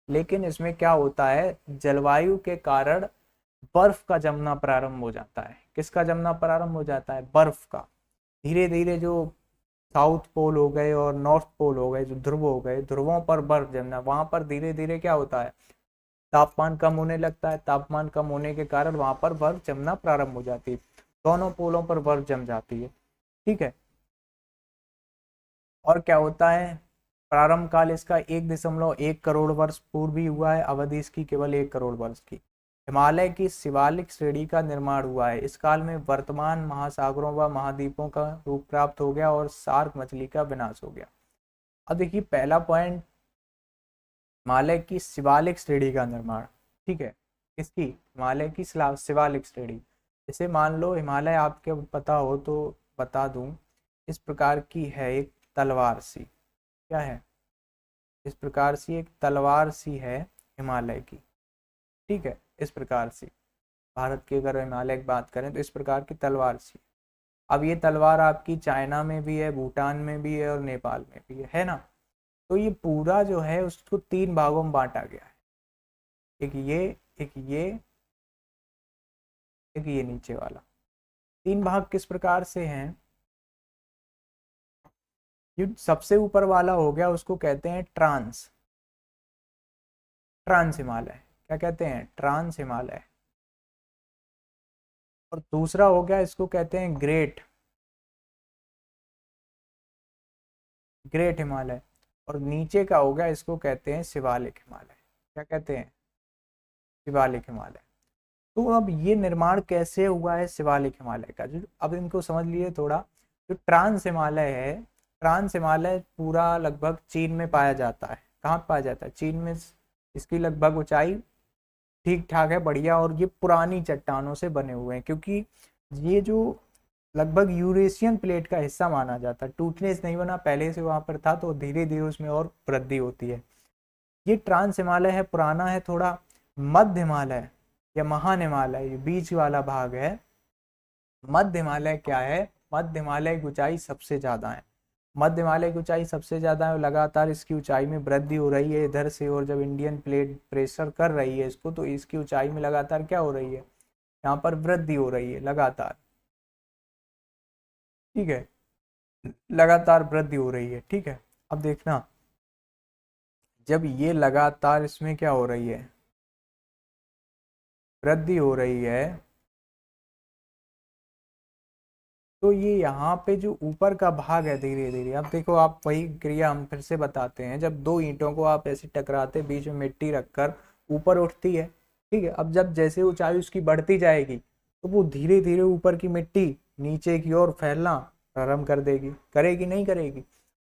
लेकिन इसमें क्या होता है, जलवायु के कारण बर्फ का जमना प्रारंभ हो जाता है। किसका जमना प्रारंभ हो जाता है, बर्फ का। धीरे धीरे जो साउथ पोल हो गए और नॉर्थ पोल हो गए, जो ध्रुव हो गए, ध्रुवों पर बर्फ जमना, वहां पर धीरे धीरे क्या होता है, तापमान कम होने लगता है। तापमान कम होने के कारण वहां पर बर्फ जमना प्रारंभ हो जाती है, दोनों पोलों पर बर्फ जम जाती है। ठीक है। और क्या होता है, प्रारंभ काल इसका 1.1 करोड़ वर्ष पूर्व ही हुआ है, अवधि इसकी केवल 1 करोड़ वर्ष की। हिमालय की शिवालिक श्रेणी का निर्माण हुआ है। इस काल में वर्तमान महासागरों व महाद्वीपों का रूप प्राप्त हो गया और शार्क मछली का विनाश हो गया। अब देखिए पहला पॉइंट, हिमालय की शिवालिक श्रेणी का निर्माण। ठीक है, किसकी, हिमालय की शिवालिक श्रेणी। जैसे मान लो हिमालय आपके पता हो तो बता दूं, इस प्रकार की है एक तलवार सी, क्या है, इस प्रकार सी एक तलवार सी है हिमालय की। ठीक है, इस प्रकार से भारत की अगर हिमालय की बात करें तो इस प्रकार की तलवार सी। अब ये तलवार आपकी चाइना में भी है, भूटान में भी है और नेपाल में भी है ना। तो ये पूरा जो है उसको 3 भागों में बांटा गया है, एक ये, एक ये, एक ये नीचे वाला। 3 भाग किस प्रकार से हैं, जो सबसे ऊपर वाला हो गया उसको कहते हैं ट्रांस, ट्रांस हिमालय, क्या कहते हैं, ट्रांस हिमालय। और दूसरा हो गया इसको कहते हैं ग्रेट, ग्रेट हिमालय। और नीचे का हो गया इसको कहते हैं शिवालिक हिमालय, क्या कहते हैं, शिवालिक हिमालय। तो अब ये निर्माण कैसे हुआ है शिवालिक हिमालय का, जो अब इनको समझ लिए थोड़ा। जो ट्रांस हिमालय है, ट्रांस हिमालय पूरा लगभग चीन में पाया जाता है। कहाँ पाया जाता है, चीन में। इसकी लगभग ऊंचाई ठीक ठाक है, बढ़िया। और ये पुरानी चट्टानों से बने हुए हैं, क्योंकि ये जो लगभग यूरेशियन प्लेट का हिस्सा माना जाता है, टूटने से नहीं बना, पहले से वहां पर था, तो धीरे धीरे उसमें और वृद्धि होती है। ये ट्रांस हिमालय है, पुराना है थोड़ा। मध्य हिमालय या महान हिमालय, ये बीच वाला भाग है। मध्य हिमालय क्या है, मध्य हिमालय की ऊंचाई सबसे ज्यादा है, मध्य हिमालय की ऊंचाई सबसे ज्यादा है। लगातार इसकी ऊंचाई में वृद्धि हो रही है इधर से, और जब इंडियन प्लेट प्रेशर कर रही है इसको, तो इसकी ऊंचाई में लगातार क्या हो रही है, यहाँ पर वृद्धि हो रही है लगातार। ठीक है, लगातार वृद्धि हो रही है। ठीक है, अब देखना, जब ये लगातार इसमें क्या हो रही है, वृद्धि हो रही है, तो ये यहाँ पे जो ऊपर का भाग है धीरे धीरे, अब देखो आप वही क्रिया हम फिर से बताते हैं। जब दो ईंटों को आप ऐसे टकराते, बीच में मिट्टी रखकर ऊपर उठती है। ठीक है, अब जब जैसे ऊंचाई उसकी बढ़ती जाएगी, तो वो धीरे धीरे ऊपर की मिट्टी नीचे की ओर फैलना प्रारंभ कर देगी, करेगी नहीं करेगी।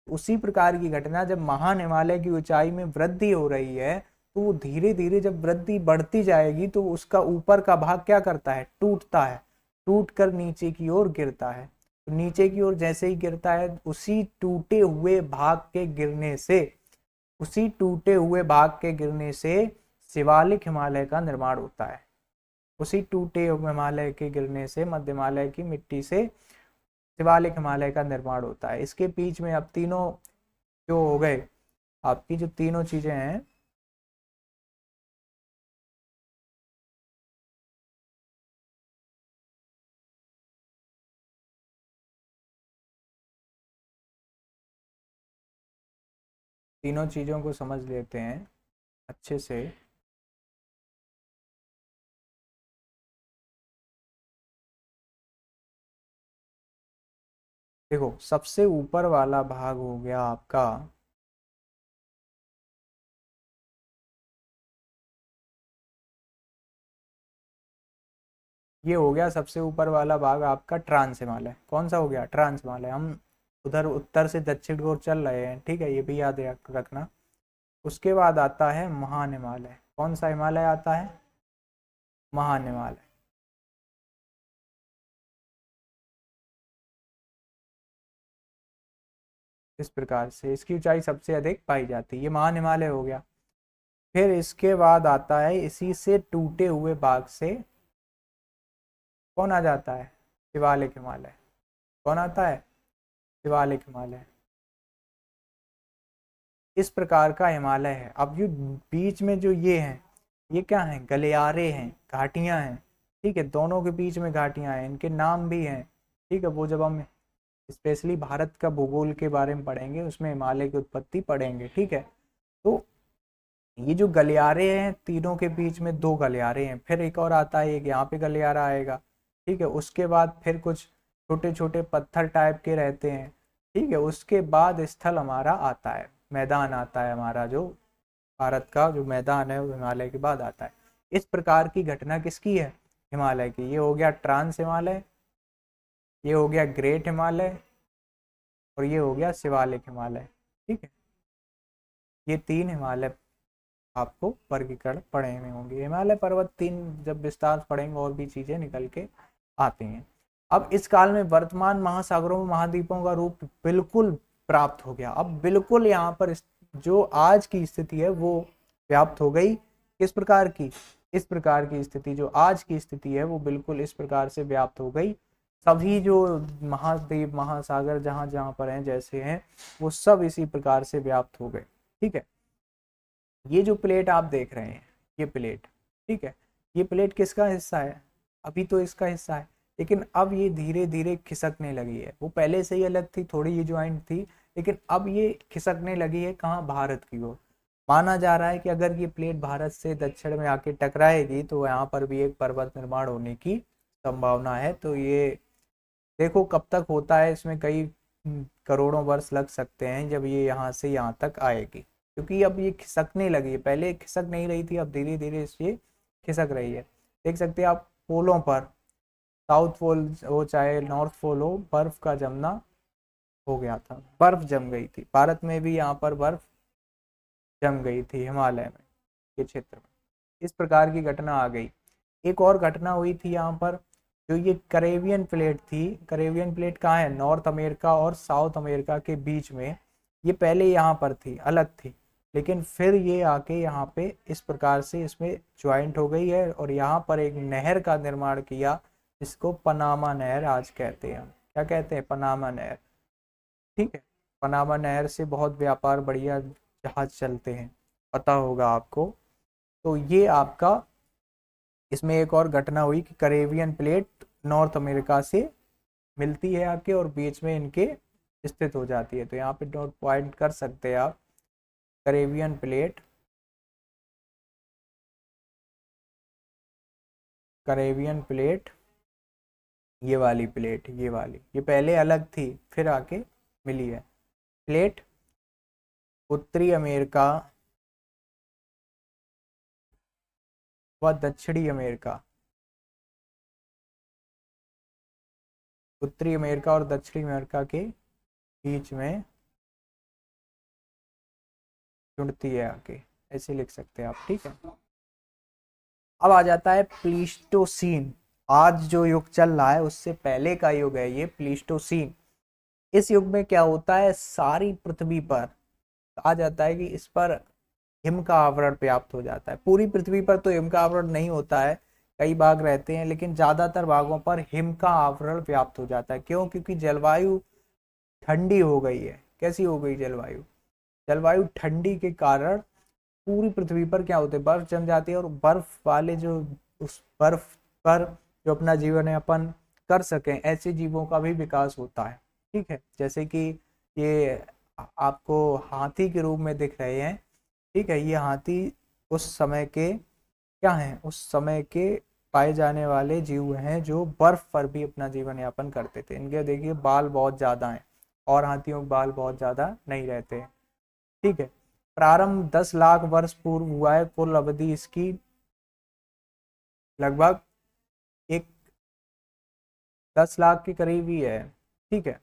उसी प्रकार की घटना जब महान हिमालय की ऊंचाई में वृद्धि हो रही है, तो वो धीरे धीरे जब वृद्धि बढ़ती जाएगी, तो उसका ऊपर का भाग क्या करता है, टूटता है, टूट कर नीचे की ओर गिरता है। तो नीचे की ओर जैसे ही गिरता है, उसी टूटे हुए भाग के गिरने से, उसी टूटे हुए भाग के गिरने से शिवालिक हिमालय का निर्माण होता है। उसी टूटे हुए हिमालय के गिरने से, मध्य हिमालय की मिट्टी से शिवालिक हिमालय का निर्माण होता है। इसके बीच में अब तीनों जो हो गए, आपकी जो तीनों चीजें हैं, तीनों चीजों को समझ लेते हैं अच्छे से। देखो सबसे ऊपर वाला भाग हो गया आपका, ये हो गया सबसे ऊपर वाला भाग आपका ट्रांस हिमालय। कौन सा हो गया, ट्रांस हिमालय। हम उधर उत्तर से दक्षिण की ओर चल रहे हैं, ठीक है, ये भी याद रखना। उसके बाद आता है महान हिमालय। कौन सा हिमालय आता है, महान हिमालय। इस प्रकार से इसकी ऊंचाई सबसे अधिक पाई जाती है, ये महान हिमालय हो गया। फिर इसके बाद आता है, इसी से टूटे हुए भाग से कौन आ जाता है, शिवालिक हिमालय। कौन आता है, शिवालिक हिमालय। इस प्रकार का हिमालय है। अब जो बीच में जो ये हैं, ये क्या हैं, गलियारे हैं, घाटियां हैं। ठीक है, दोनों के बीच में घाटियां हैं, इनके नाम भी हैं। ठीक है, वो जब हम स्पेशली भारत का भूगोल के बारे में पढ़ेंगे, उसमें हिमालय की उत्पत्ति पढ़ेंगे, ठीक है। तो ये जो गलियारे हैं, तीनों के बीच में दो गलियारे हैं, फिर एक और आता है, एक यहाँ पे गलियारा आएगा, ठीक है। उसके बाद फिर कुछ छोटे छोटे पत्थर टाइप के रहते हैं, ठीक है। उसके बाद स्थल हमारा आता है, मैदान आता है हमारा, जो भारत का जो मैदान है वो हिमालय के बाद आता है। इस प्रकार की घटना किसकी है? हिमालय की। ये हो गया ट्रांस हिमालय, ये हो गया ग्रेट हिमालय, और ये हो गया शिवालिक हिमालय, ठीक है। ये तीन हिमालय आपको वर्गीकरण पढ़े हुए होंगे। हिमालय पर्वत तीन जब विस्तार से पढ़ेंगे और भी चीजें निकल के आती हैं। अब इस काल में वर्तमान महासागरों में महाद्वीपों का रूप बिल्कुल प्राप्त हो गया। अब बिल्कुल यहाँ पर जो आज की स्थिति है वो व्याप्त हो गई। किस प्रकार की? इस प्रकार की स्थिति, जो आज की स्थिति है वो बिल्कुल इस प्रकार से व्याप्त हो गई। सभी जो महाद्वीप महासागर जहां जहां पर हैं, जैसे हैं, वो सब इसी प्रकार से व्याप्त हो गए, ठीक है। ये जो प्लेट आप देख रहे हैं, ये प्लेट, ठीक है, ये प्लेट किसका हिस्सा है? अभी तो इसका हिस्सा है, लेकिन अब ये धीरे धीरे खिसकने लगी है। वो पहले से ही अलग थी, थोड़ी ये ज्वाइंट थी, लेकिन अब ये खिसकने लगी है। कहाँ? भारत की ओर। माना जा रहा है कि अगर ये प्लेट भारत से दक्षिण में आके टकराएगी तो यहाँ पर भी एक पर्वत निर्माण होने की संभावना है। तो ये देखो कब तक होता है, इसमें कई करोड़ों वर्ष लग सकते हैं जब ये यहाँ से यहाँ तक आएगी, क्योंकि अब ये खिसकने लगी है। पहले खिसक नहीं रही थी, अब धीरे धीरे ये खिसक रही है। देख सकते हैं आप पोलों पर, साउथ पोल हो चाहे नॉर्थ पोल हो, बर्फ का जमना हो गया था, बर्फ जम गई थी। भारत में भी यहाँ पर बर्फ जम गई थी, हिमालय में के क्षेत्र में। इस प्रकार की घटना आ गई। एक और घटना हुई थी यहाँ पर, जो ये करेबियन प्लेट थी। करेबियन प्लेट कहाँ है? नॉर्थ अमेरिका और साउथ अमेरिका के बीच में। ये पहले यहाँ पर थी, अलग थी, लेकिन फिर ये आके यहाँ पे इस प्रकार से इसमें ज्वाइंट हो गई है, और यहाँ पर एक नहर का निर्माण किया, जिसको पनामा नहर आज कहते हैं। क्या कहते हैं? पनामा नहर, ठीक है। पनामा नहर से बहुत व्यापार, बढ़िया जहाज चलते हैं, पता होगा आपको। तो ये आपका इसमें एक और घटना हुई कि करेबियन प्लेट नॉर्थ अमेरिका से मिलती है आके, और बीच में इनके स्थित हो जाती है। तो यहाँ पे नोट पॉइंट कर सकते हैं आप, करेबियन प्लेट, करेबियन प्लेट, ये वाली प्लेट, ये वाली, ये पहले अलग थी, फिर आके मिली है प्लेट। उत्तरी अमेरिका व दक्षिणी अमेरिका, उत्तरी अमेरिका और दक्षिणी अमेरिका के बीच में जुड़ती है आके, ऐसे लिख सकते हैं आप, ठीक है। अब आ जाता है प्लीस्टोसीन। आज जो युग चल रहा है उससे पहले का युग है ये प्लीस्टोसीन। इस युग में क्या होता है, सारी पृथ्वी पर आ जाता है कि इस पर हिम का आवरण व्याप्त हो जाता है। पूरी पृथ्वी पर तो हिम का आवरण नहीं होता है, कई भाग रहते हैं, लेकिन ज्यादातर भागों पर हिम का आवरण व्याप्त हो जाता है। क्यों? क्योंकि जलवायु ठंडी हो गई है। कैसी हो गई जलवायु? जलवायु ठंडी के कारण पूरी पृथ्वी पर क्या होते हैं, बर्फ जम जाती है, और बर्फ वाले जो उस बर्फ पर जो अपना जीवन यापन कर सकें, ऐसे जीवों का भी विकास होता है, ठीक है। जैसे कि ये आपको हाथी के रूप में दिख रहे हैं, ठीक है। ये हाथी उस समय के क्या हैं, उस समय के पाए जाने वाले जीव हैं जो बर्फ पर भी अपना जीवन यापन करते थे। इनके देखिए बाल बहुत ज्यादा हैं, और हाथियों के बाल बहुत ज्यादा नहीं रहते हैं, ठीक है। प्रारंभ 10 लाख वर्ष पूर्व हुआ है। कुल अवधि इसकी लगभग एक 10 लाख के करीब ही है, ठीक है।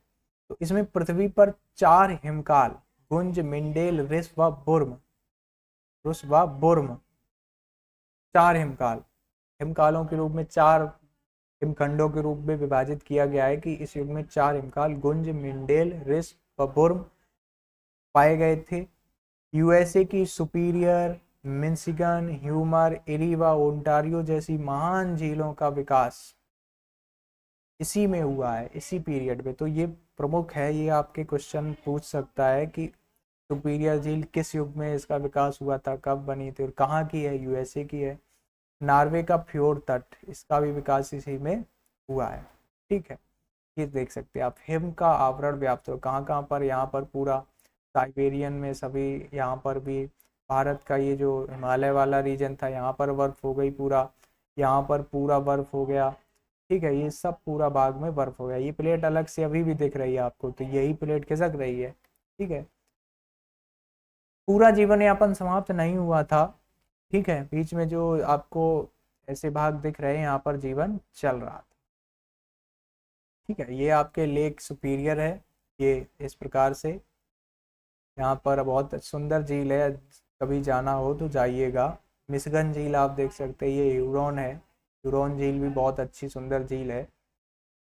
तो इसमें पृथ्वी पर 4 हिमकाल, गुंज, मिंडेल, रिस व बुर्म, रुस व बुर्म, 4 हिमकाल, हिमकालों के रूप में 4 हिमखंडों के रूप में विभाजित किया गया है कि इस युग में 4 हिमकाल, गुंज, मिंडेल, रिस व बुर्म पाए गए थे। यूएसए की सुपीरियर, मिशिगन, ह्यूमर, एरी व ओंटारियो जैसी महान झीलों का विकास इसी में हुआ है, इसी पीरियड में। तो ये प्रमुख है, ये आपके क्वेश्चन पूछ सकता है कि सुपीरियर झील किस युग में इसका विकास हुआ था, कब बनी थी और कहाँ की है? यूएसए की है। नॉर्वे का फ्योर्ड तट, इसका भी विकास इसी में हुआ है, ठीक है। ये देख सकते हैं आप, हिम का आवरण व्याप्त हो कहाँ कहाँ पर, यहाँ पर पूरा साइबेरियन में सभी, यहाँ पर भी भारत का ये जो हिमालय वाला रीजन था यहाँ पर बर्फ हो गई पूरा, यहाँ पर पूरा बर्फ हो गया। ठीक है, ये सब पूरा भाग में बर्फ हो गया। ये प्लेट अलग से अभी भी दिख रही है आपको, तो यही प्लेट खिसक रही है। ठीक है, पूरा जीवन यापन समाप्त नहीं हुआ था। ठीक है, बीच में जो आपको ऐसे भाग दिख रहे हैं यहाँ पर जीवन चल रहा था। ठीक है, ये आपके लेक सुपीरियर है, ये इस प्रकार से। यहाँ पर बहुत सुंदर झील है, कभी जाना हो तो जाइएगा। मिशिगन झील आप देख सकते हैं, ये ह्यूरॉन है, ह्यूरॉन झील भी बहुत अच्छी सुंदर झील है।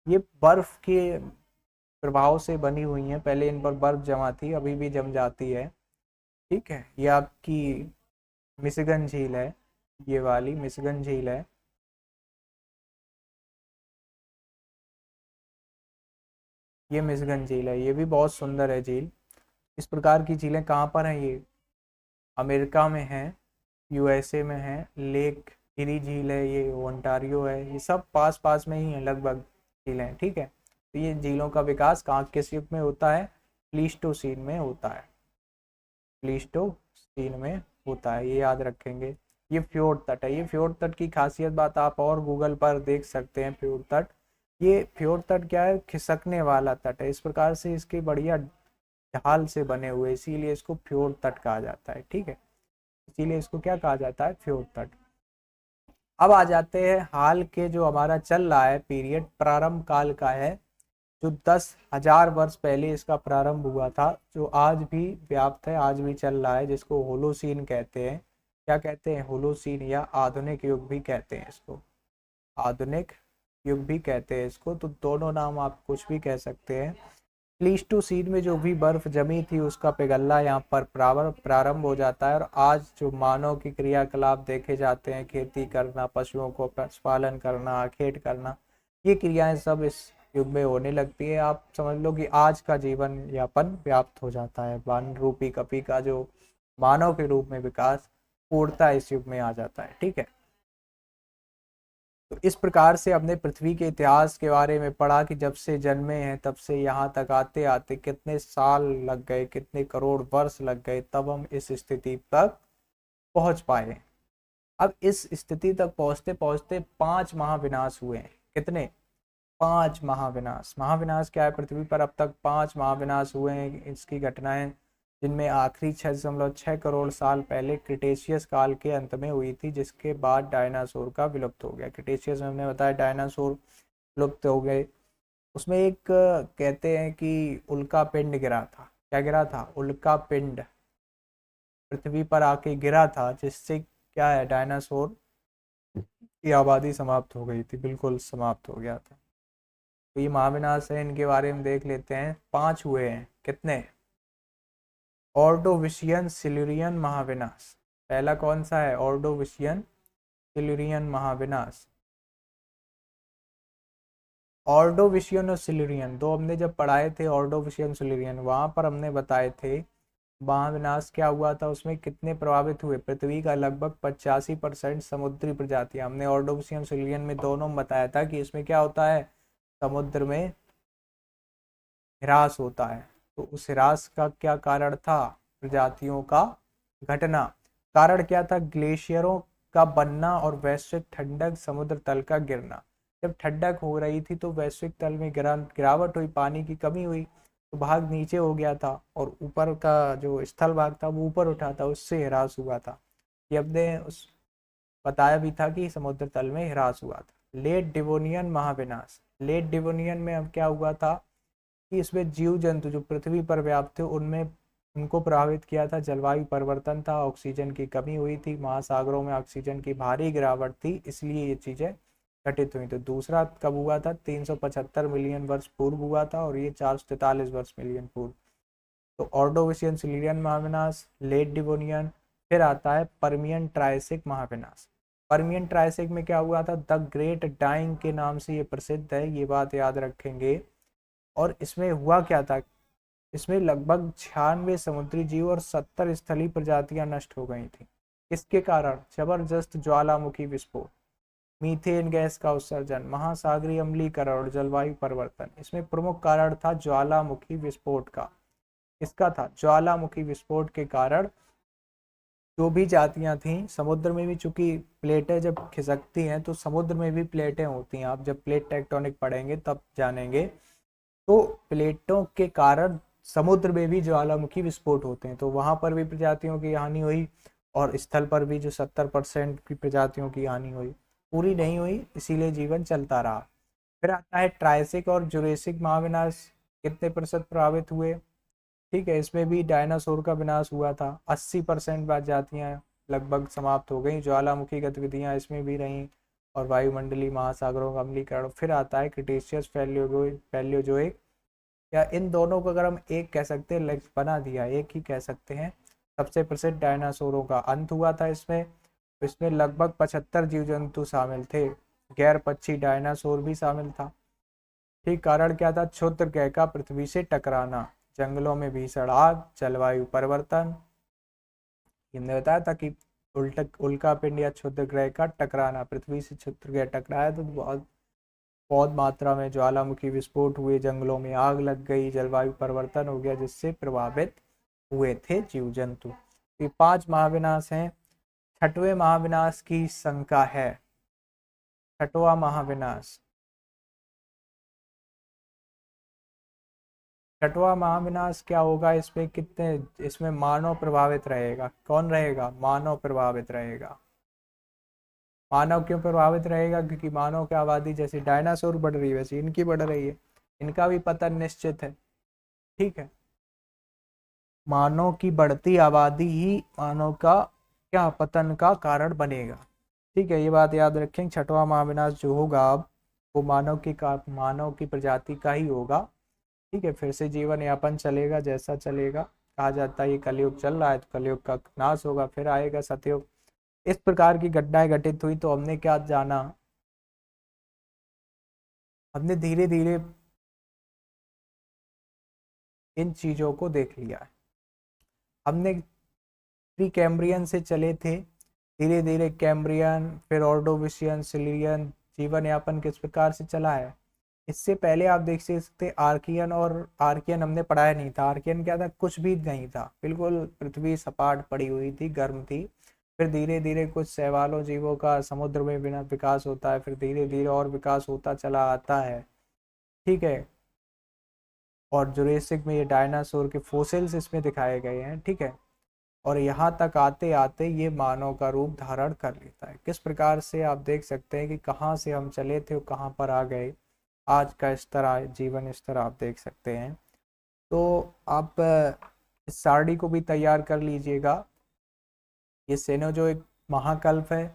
ये बर्फ के प्रभाव से बनी हुई है, पहले इन पर बर्फ जमा थी, अभी भी जम जाती है। ठीक है, ये आपकी मिशिगन झील है, ये वाली मिशिगन झील है। ये मिशिगन झील है, ये भी बहुत सुंदर है झील। इस प्रकार की झीलें कहाँ पर हैं? ये अमेरिका में है, यूएसए में है। लेक इरी झील है, ये ओंटारियो है, ये सब पास पास में ही है लगभग झीलें। ठीक है, तो ये झीलों का विकास कहाँ किस युग में होता है? प्लीस्टोसीन में होता है, प्लीस्टोसीन में होता है, ये याद रखेंगे। ये फ्योर्ड तट है, ये फ्योर्ड तट की खासियत बात आप और गूगल पर देख सकते हैं। फ्योर्ड तट, ये फ्योर्ड तट क्या है? खिसकने वाला तट है, इस प्रकार से इसके बढ़िया ढाल से बने हुए, इसीलिए इसको फ्योर्ड तट कहा जाता है। ठीक है, इसीलिए इसको क्या कहा जाता है? फ्योर्ड तट। अब आ जाते हैं हाल के जो हमारा चल रहा है पीरियड, प्रारंभ काल का है, जो 10,000 वर्ष पहले इसका प्रारंभ हुआ था, जो आज भी व्याप्त है, आज भी चल रहा है, जिसको होलोसीन कहते हैं। क्या कहते हैं? होलोसीन, या आधुनिक युग भी कहते हैं इसको, आधुनिक युग भी कहते हैं इसको, तो दोनों नाम आप कुछ भी कह सकते हैं। प्लीस्टोसीन में जो भी बर्फ जमी थी उसका पिघलना यहाँ पर प्रारंभ हो जाता है, और आज जो मानव की क्रियाकलाप देखे जाते हैं, खेती करना, पशुओं को पशुपालन करना, आखेट करना, ये क्रियाएं सब इस युग में होने लगती है। आप समझ लो कि आज का जीवन यापन व्याप्त हो जाता है, वन रूपी कपि का जो मानव के रूप में विकास पूर्णता इस युग में आ जाता है। ठीक है, तो इस प्रकार से हमने पृथ्वी के इतिहास के बारे में पढ़ा कि जब से जन्मे हैं तब से यहाँ तक आते आते कितने साल लग गए, कितने करोड़ वर्ष लग गए, तब हम इस स्थिति तक पहुंच पाए। अब इस स्थिति तक पहुंचते पहुंचते 5 महाविनाश हुए हैं। कितने? 5 महाविनाश। महाविनाश क्या है? पृथ्वी पर अब तक 5 महाविनाश हुए हैं, इसकी घटनाएं, जिनमें आखिरी 6.6 करोड़ साल पहले क्रिटेशियस काल के अंत में हुई थी, जिसके बाद डायनासोर का विलुप्त हो गया। क्रिटेशियस में हमने बताया डायनासोर विलुप्त हो गए। उसमें एक कहते हैं कि उल्का पिंड गिरा था। क्या गिरा था? उल्का पिंड पृथ्वी पर आके गिरा था, जिससे क्या है, डायनासोर की आबादी समाप्त हो गई थी, बिल्कुल समाप्त हो गया था। तो ये महाविनाश है, इनके बारे में देख लेते हैं। 5 हुए हैं। कितने? ऑर्डोविशियन सिल्यूरियन महाविनाश। पहला कौन सा है? ऑर्डोविशियन सिल्यूरियन महाविनाश। ऑर्डोविशियन और सिल्यूरियन दो हमने जब पढ़ाए थे, ऑर्डोविशियन सिल्यूरियन, वहां पर हमने बताए थे महाविनाश क्या हुआ था, उसमें कितने प्रभावित हुए? पृथ्वी का लगभग 85% समुद्री प्रजातियां। हमने ऑर्डोविशियन सिल्यूरियन में दोनों में बताया था कि इसमें क्या होता है, समुद्र में ह्रास होता है। तो उस ह्रास का क्या कारण था? प्रजातियों का घटना। कारण क्या था? ग्लेशियरों का बनना और वैश्विक ठंडक, समुद्र तल का गिरना। जब ठंडक हो रही थी तो वैश्विक तल में गिरावट हुई, पानी की कमी हुई, तो भाग नीचे हो गया था, और ऊपर का जो स्थल भाग था वो ऊपर उठा था, उससे ह्रास हुआ था। ये हमने उस बताया भी था कि समुद्र तल में ह्रास हुआ था। लेट डिवोनियन महाविनाश। लेट डिवोनियन में अब क्या हुआ था कि इसमें जीव जंतु जो पृथ्वी पर व्याप्त थे, उनमें उनको प्रभावित किया था, जलवायु परिवर्तन था, ऑक्सीजन की कमी हुई थी, महासागरों में ऑक्सीजन की भारी गिरावट थी, इसलिए ये चीजें घटित हुई। तो दूसरा कब हुआ था? 375 मिलियन वर्ष पूर्व हुआ था, और ये 443 वर्ष मिलियन पूर्व। तो ऑर्डोविशियन सिल्यूरियन महाविनाश, लेट डिवोनियन। फिर आता है परमियन ट्रायसिक महाविनाश। परमियन ट्रायसिक में क्या हुआ था? द ग्रेट डाइंग के नाम से ये प्रसिद्ध है, ये बात याद रखेंगे। और इसमें हुआ क्या था? इसमें लगभग 96 समुद्री जीव और 70 स्थलीय प्रजातियां नष्ट हो गई थी। इसके कारण जबरदस्त ज्वालामुखी विस्फोट। मीथेन गैस का उत्सर्जन, महासागरीय अम्लीकरण और जलवायु परिवर्तन। इसमें प्रमुख कारण था ज्वालामुखी विस्फोट का। इसका था ज्वालामुखी विस्फोट के कारण जो भी जातियां थीं समुद्र में भी, चूंकि प्लेटें जब खिसकती हैं तो समुद्र में भी प्लेटें होती हैं, आप जब प्लेट टेक्टोनिक पढ़ेंगे तब जानेंगे। तो प्लेटों के कारण समुद्र में भी ज्वालामुखी विस्फोट होते हैं, तो वहां पर भी प्रजातियों की हानि हुई और स्थल पर भी जो 70% की प्रजातियों की हानि हुई, पूरी नहीं हुई, इसीलिए जीवन चलता रहा। फिर आता है ट्रायसिक और जुरेसिक महाविनाश, कितने प्रतिशत प्रभावित हुए? ठीक है, इसमें भी डायनासोर का विनाश हुआ था, 80% प्रजातियां लगभग समाप्त हो गई, ज्वालामुखी गतिविधियां इसमें भी रहीं और वायुमंडलीय महासागरों का अम्लीकरण। फिर आता है क्रिटेशियस पैलियोजोइक, या इन दोनों को अगर हम एक कह सकते हैं, बना दिया एक ही कह सकते हैं। सबसे प्रसिद्ध डायनासोरों का अंत हुआ था इसमें। इसमें लगभग 75 जीव जंतु शामिल थे, गैर पक्षी डायनासोर भी शामिल था। ठीक, कारण क्या था? क्षुद्र ग्रह का पृथ्वी से टकराना, जंगलों में भीषण आग, जलवायु परिवर्तन। हमने बताया था कि उल्का पिंड या क्षुद्र ग्रह का टकराना, पृथ्वी से क्षुद्र ग्रह टकराया तो बहुत बहुत मात्रा में ज्वालामुखी विस्फोट हुए, जंगलों में आग लग गई, जलवायु परिवर्तन हो गया, जिससे प्रभावित हुए थे जीव जंतु। ये 5 महाविनाश हैं। छठवें महाविनाश की शंका है। छठवां महाविनाश, छठवां महाविनाश क्या होगा? इसमें कितने, इसमें मानव प्रभावित रहेगा। कौन रहेगा? मानव प्रभावित रहेगा। मानव क्यों प्रभावित रहेगा? क्योंकि मानव की आबादी जैसे डायनासोर बढ़ रही है वैसे इनकी बढ़ रही है, इनका भी पतन निश्चित है। ठीक है, मानव की बढ़ती आबादी ही मानव का क्या पतन का कारण बनेगा। ठीक है, ये बात याद रखें। छठवां महाविनाश जो होगा अब वो मानव की प्रजाति का ही होगा। ठीक है, फिर से जीवन यापन चलेगा जैसा चलेगा। कहा जाता है ये कलयुग चल रहा है तो कलयुग का नाश होगा, फिर आएगा सतयुग। इस प्रकार की घटनाएं घटित हुई तो हमने क्या जाना? हमने धीरे धीरे इन चीजों को देख लिया है। हमने प्री कैम्ब्रियन से चले थे, धीरे धीरे कैम्ब्रियन, फिर ऑर्डोविशियन, सिलियन, जीवन यापन किस प्रकार से चला है। इससे पहले आप देख सकते आर्कियन, और आर्कियन हमने पढ़ाया नहीं था। आर्कियन क्या था? कुछ भी नहीं था, बिल्कुल पृथ्वी सपाट पड़ी हुई थी, गर्म थी। फिर धीरे धीरे कुछ शैवालों जीवों का समुद्र में बिना विकास होता है, फिर धीरे धीरे और विकास होता चला आता है। ठीक है, और जुरेसिक में ये डायनासोर के फोसिल्स इसमें दिखाए गए हैं। ठीक है, और यहाँ तक आते आते ये मानव का रूप धारण कर लेता है। किस प्रकार से आप देख सकते हैं कि कहाँ से हम चले थे और कहाँ पर आ गए। आज का स्तर, जीवन स्तर आप देख सकते हैं। तो आप इस सारणी को भी तैयार कर लीजिएगा। ये सेनोजोइक महाकल्प है।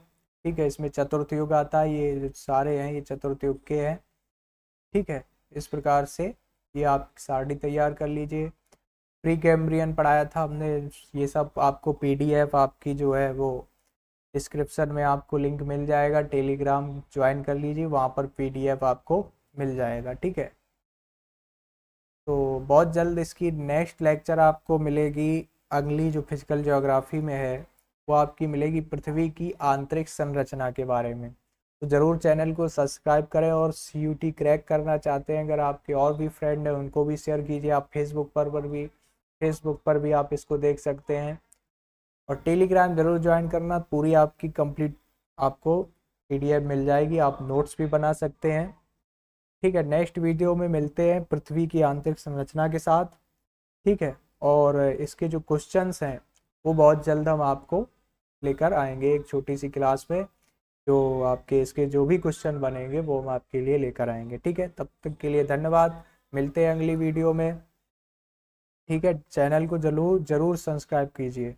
ठीक है, इसमें चतुर्थ युग आता है, ये सारे हैं ये चतुर्थ युग के हैं। ठीक है, इस प्रकार से ये आप सारणी तैयार कर लीजिए। प्री कैम्ब्रियन पढ़ाया था हमने, ये सब आपको पीडीएफ आपकी जो है वो डिस्क्रिप्शन में आपको लिंक मिल जाएगा, टेलीग्राम ज्वाइन कर लीजिए, वहाँ पर पीडीएफ आपको मिल जाएगा। ठीक है, तो बहुत जल्द इसकी नेक्स्ट लेक्चर आपको मिलेगी। अगली जो फिजिकल ज्योग्राफी में है वो आपकी मिलेगी पृथ्वी की आंतरिक संरचना के बारे में। तो ज़रूर चैनल को सब्सक्राइब करें, और सीयूटी क्रैक करना चाहते हैं अगर आपके और भी फ्रेंड हैं उनको भी शेयर कीजिए। आप फेसबुक पर भी आप इसको देख सकते हैं, और टेलीग्राम जरूर ज्वाइन करना। पूरी आपकी कंप्लीट आपको पीडीएफ मिल जाएगी, आप नोट्स भी बना सकते हैं। ठीक है, नेक्स्ट वीडियो में मिलते हैं पृथ्वी की आंतरिक संरचना के साथ। ठीक है, और इसके जो क्वेश्चंस हैं वो बहुत जल्द हम आपको लेकर आएंगे एक छोटी सी क्लास में, जो आपके इसके जो भी क्वेश्चन बनेंगे वो हम आपके लिए लेकर आएंगे। ठीक है, तब तक के लिए धन्यवाद, मिलते हैं अगली वीडियो में। ठीक है, चैनल को जरूर सब्सक्राइब कीजिए।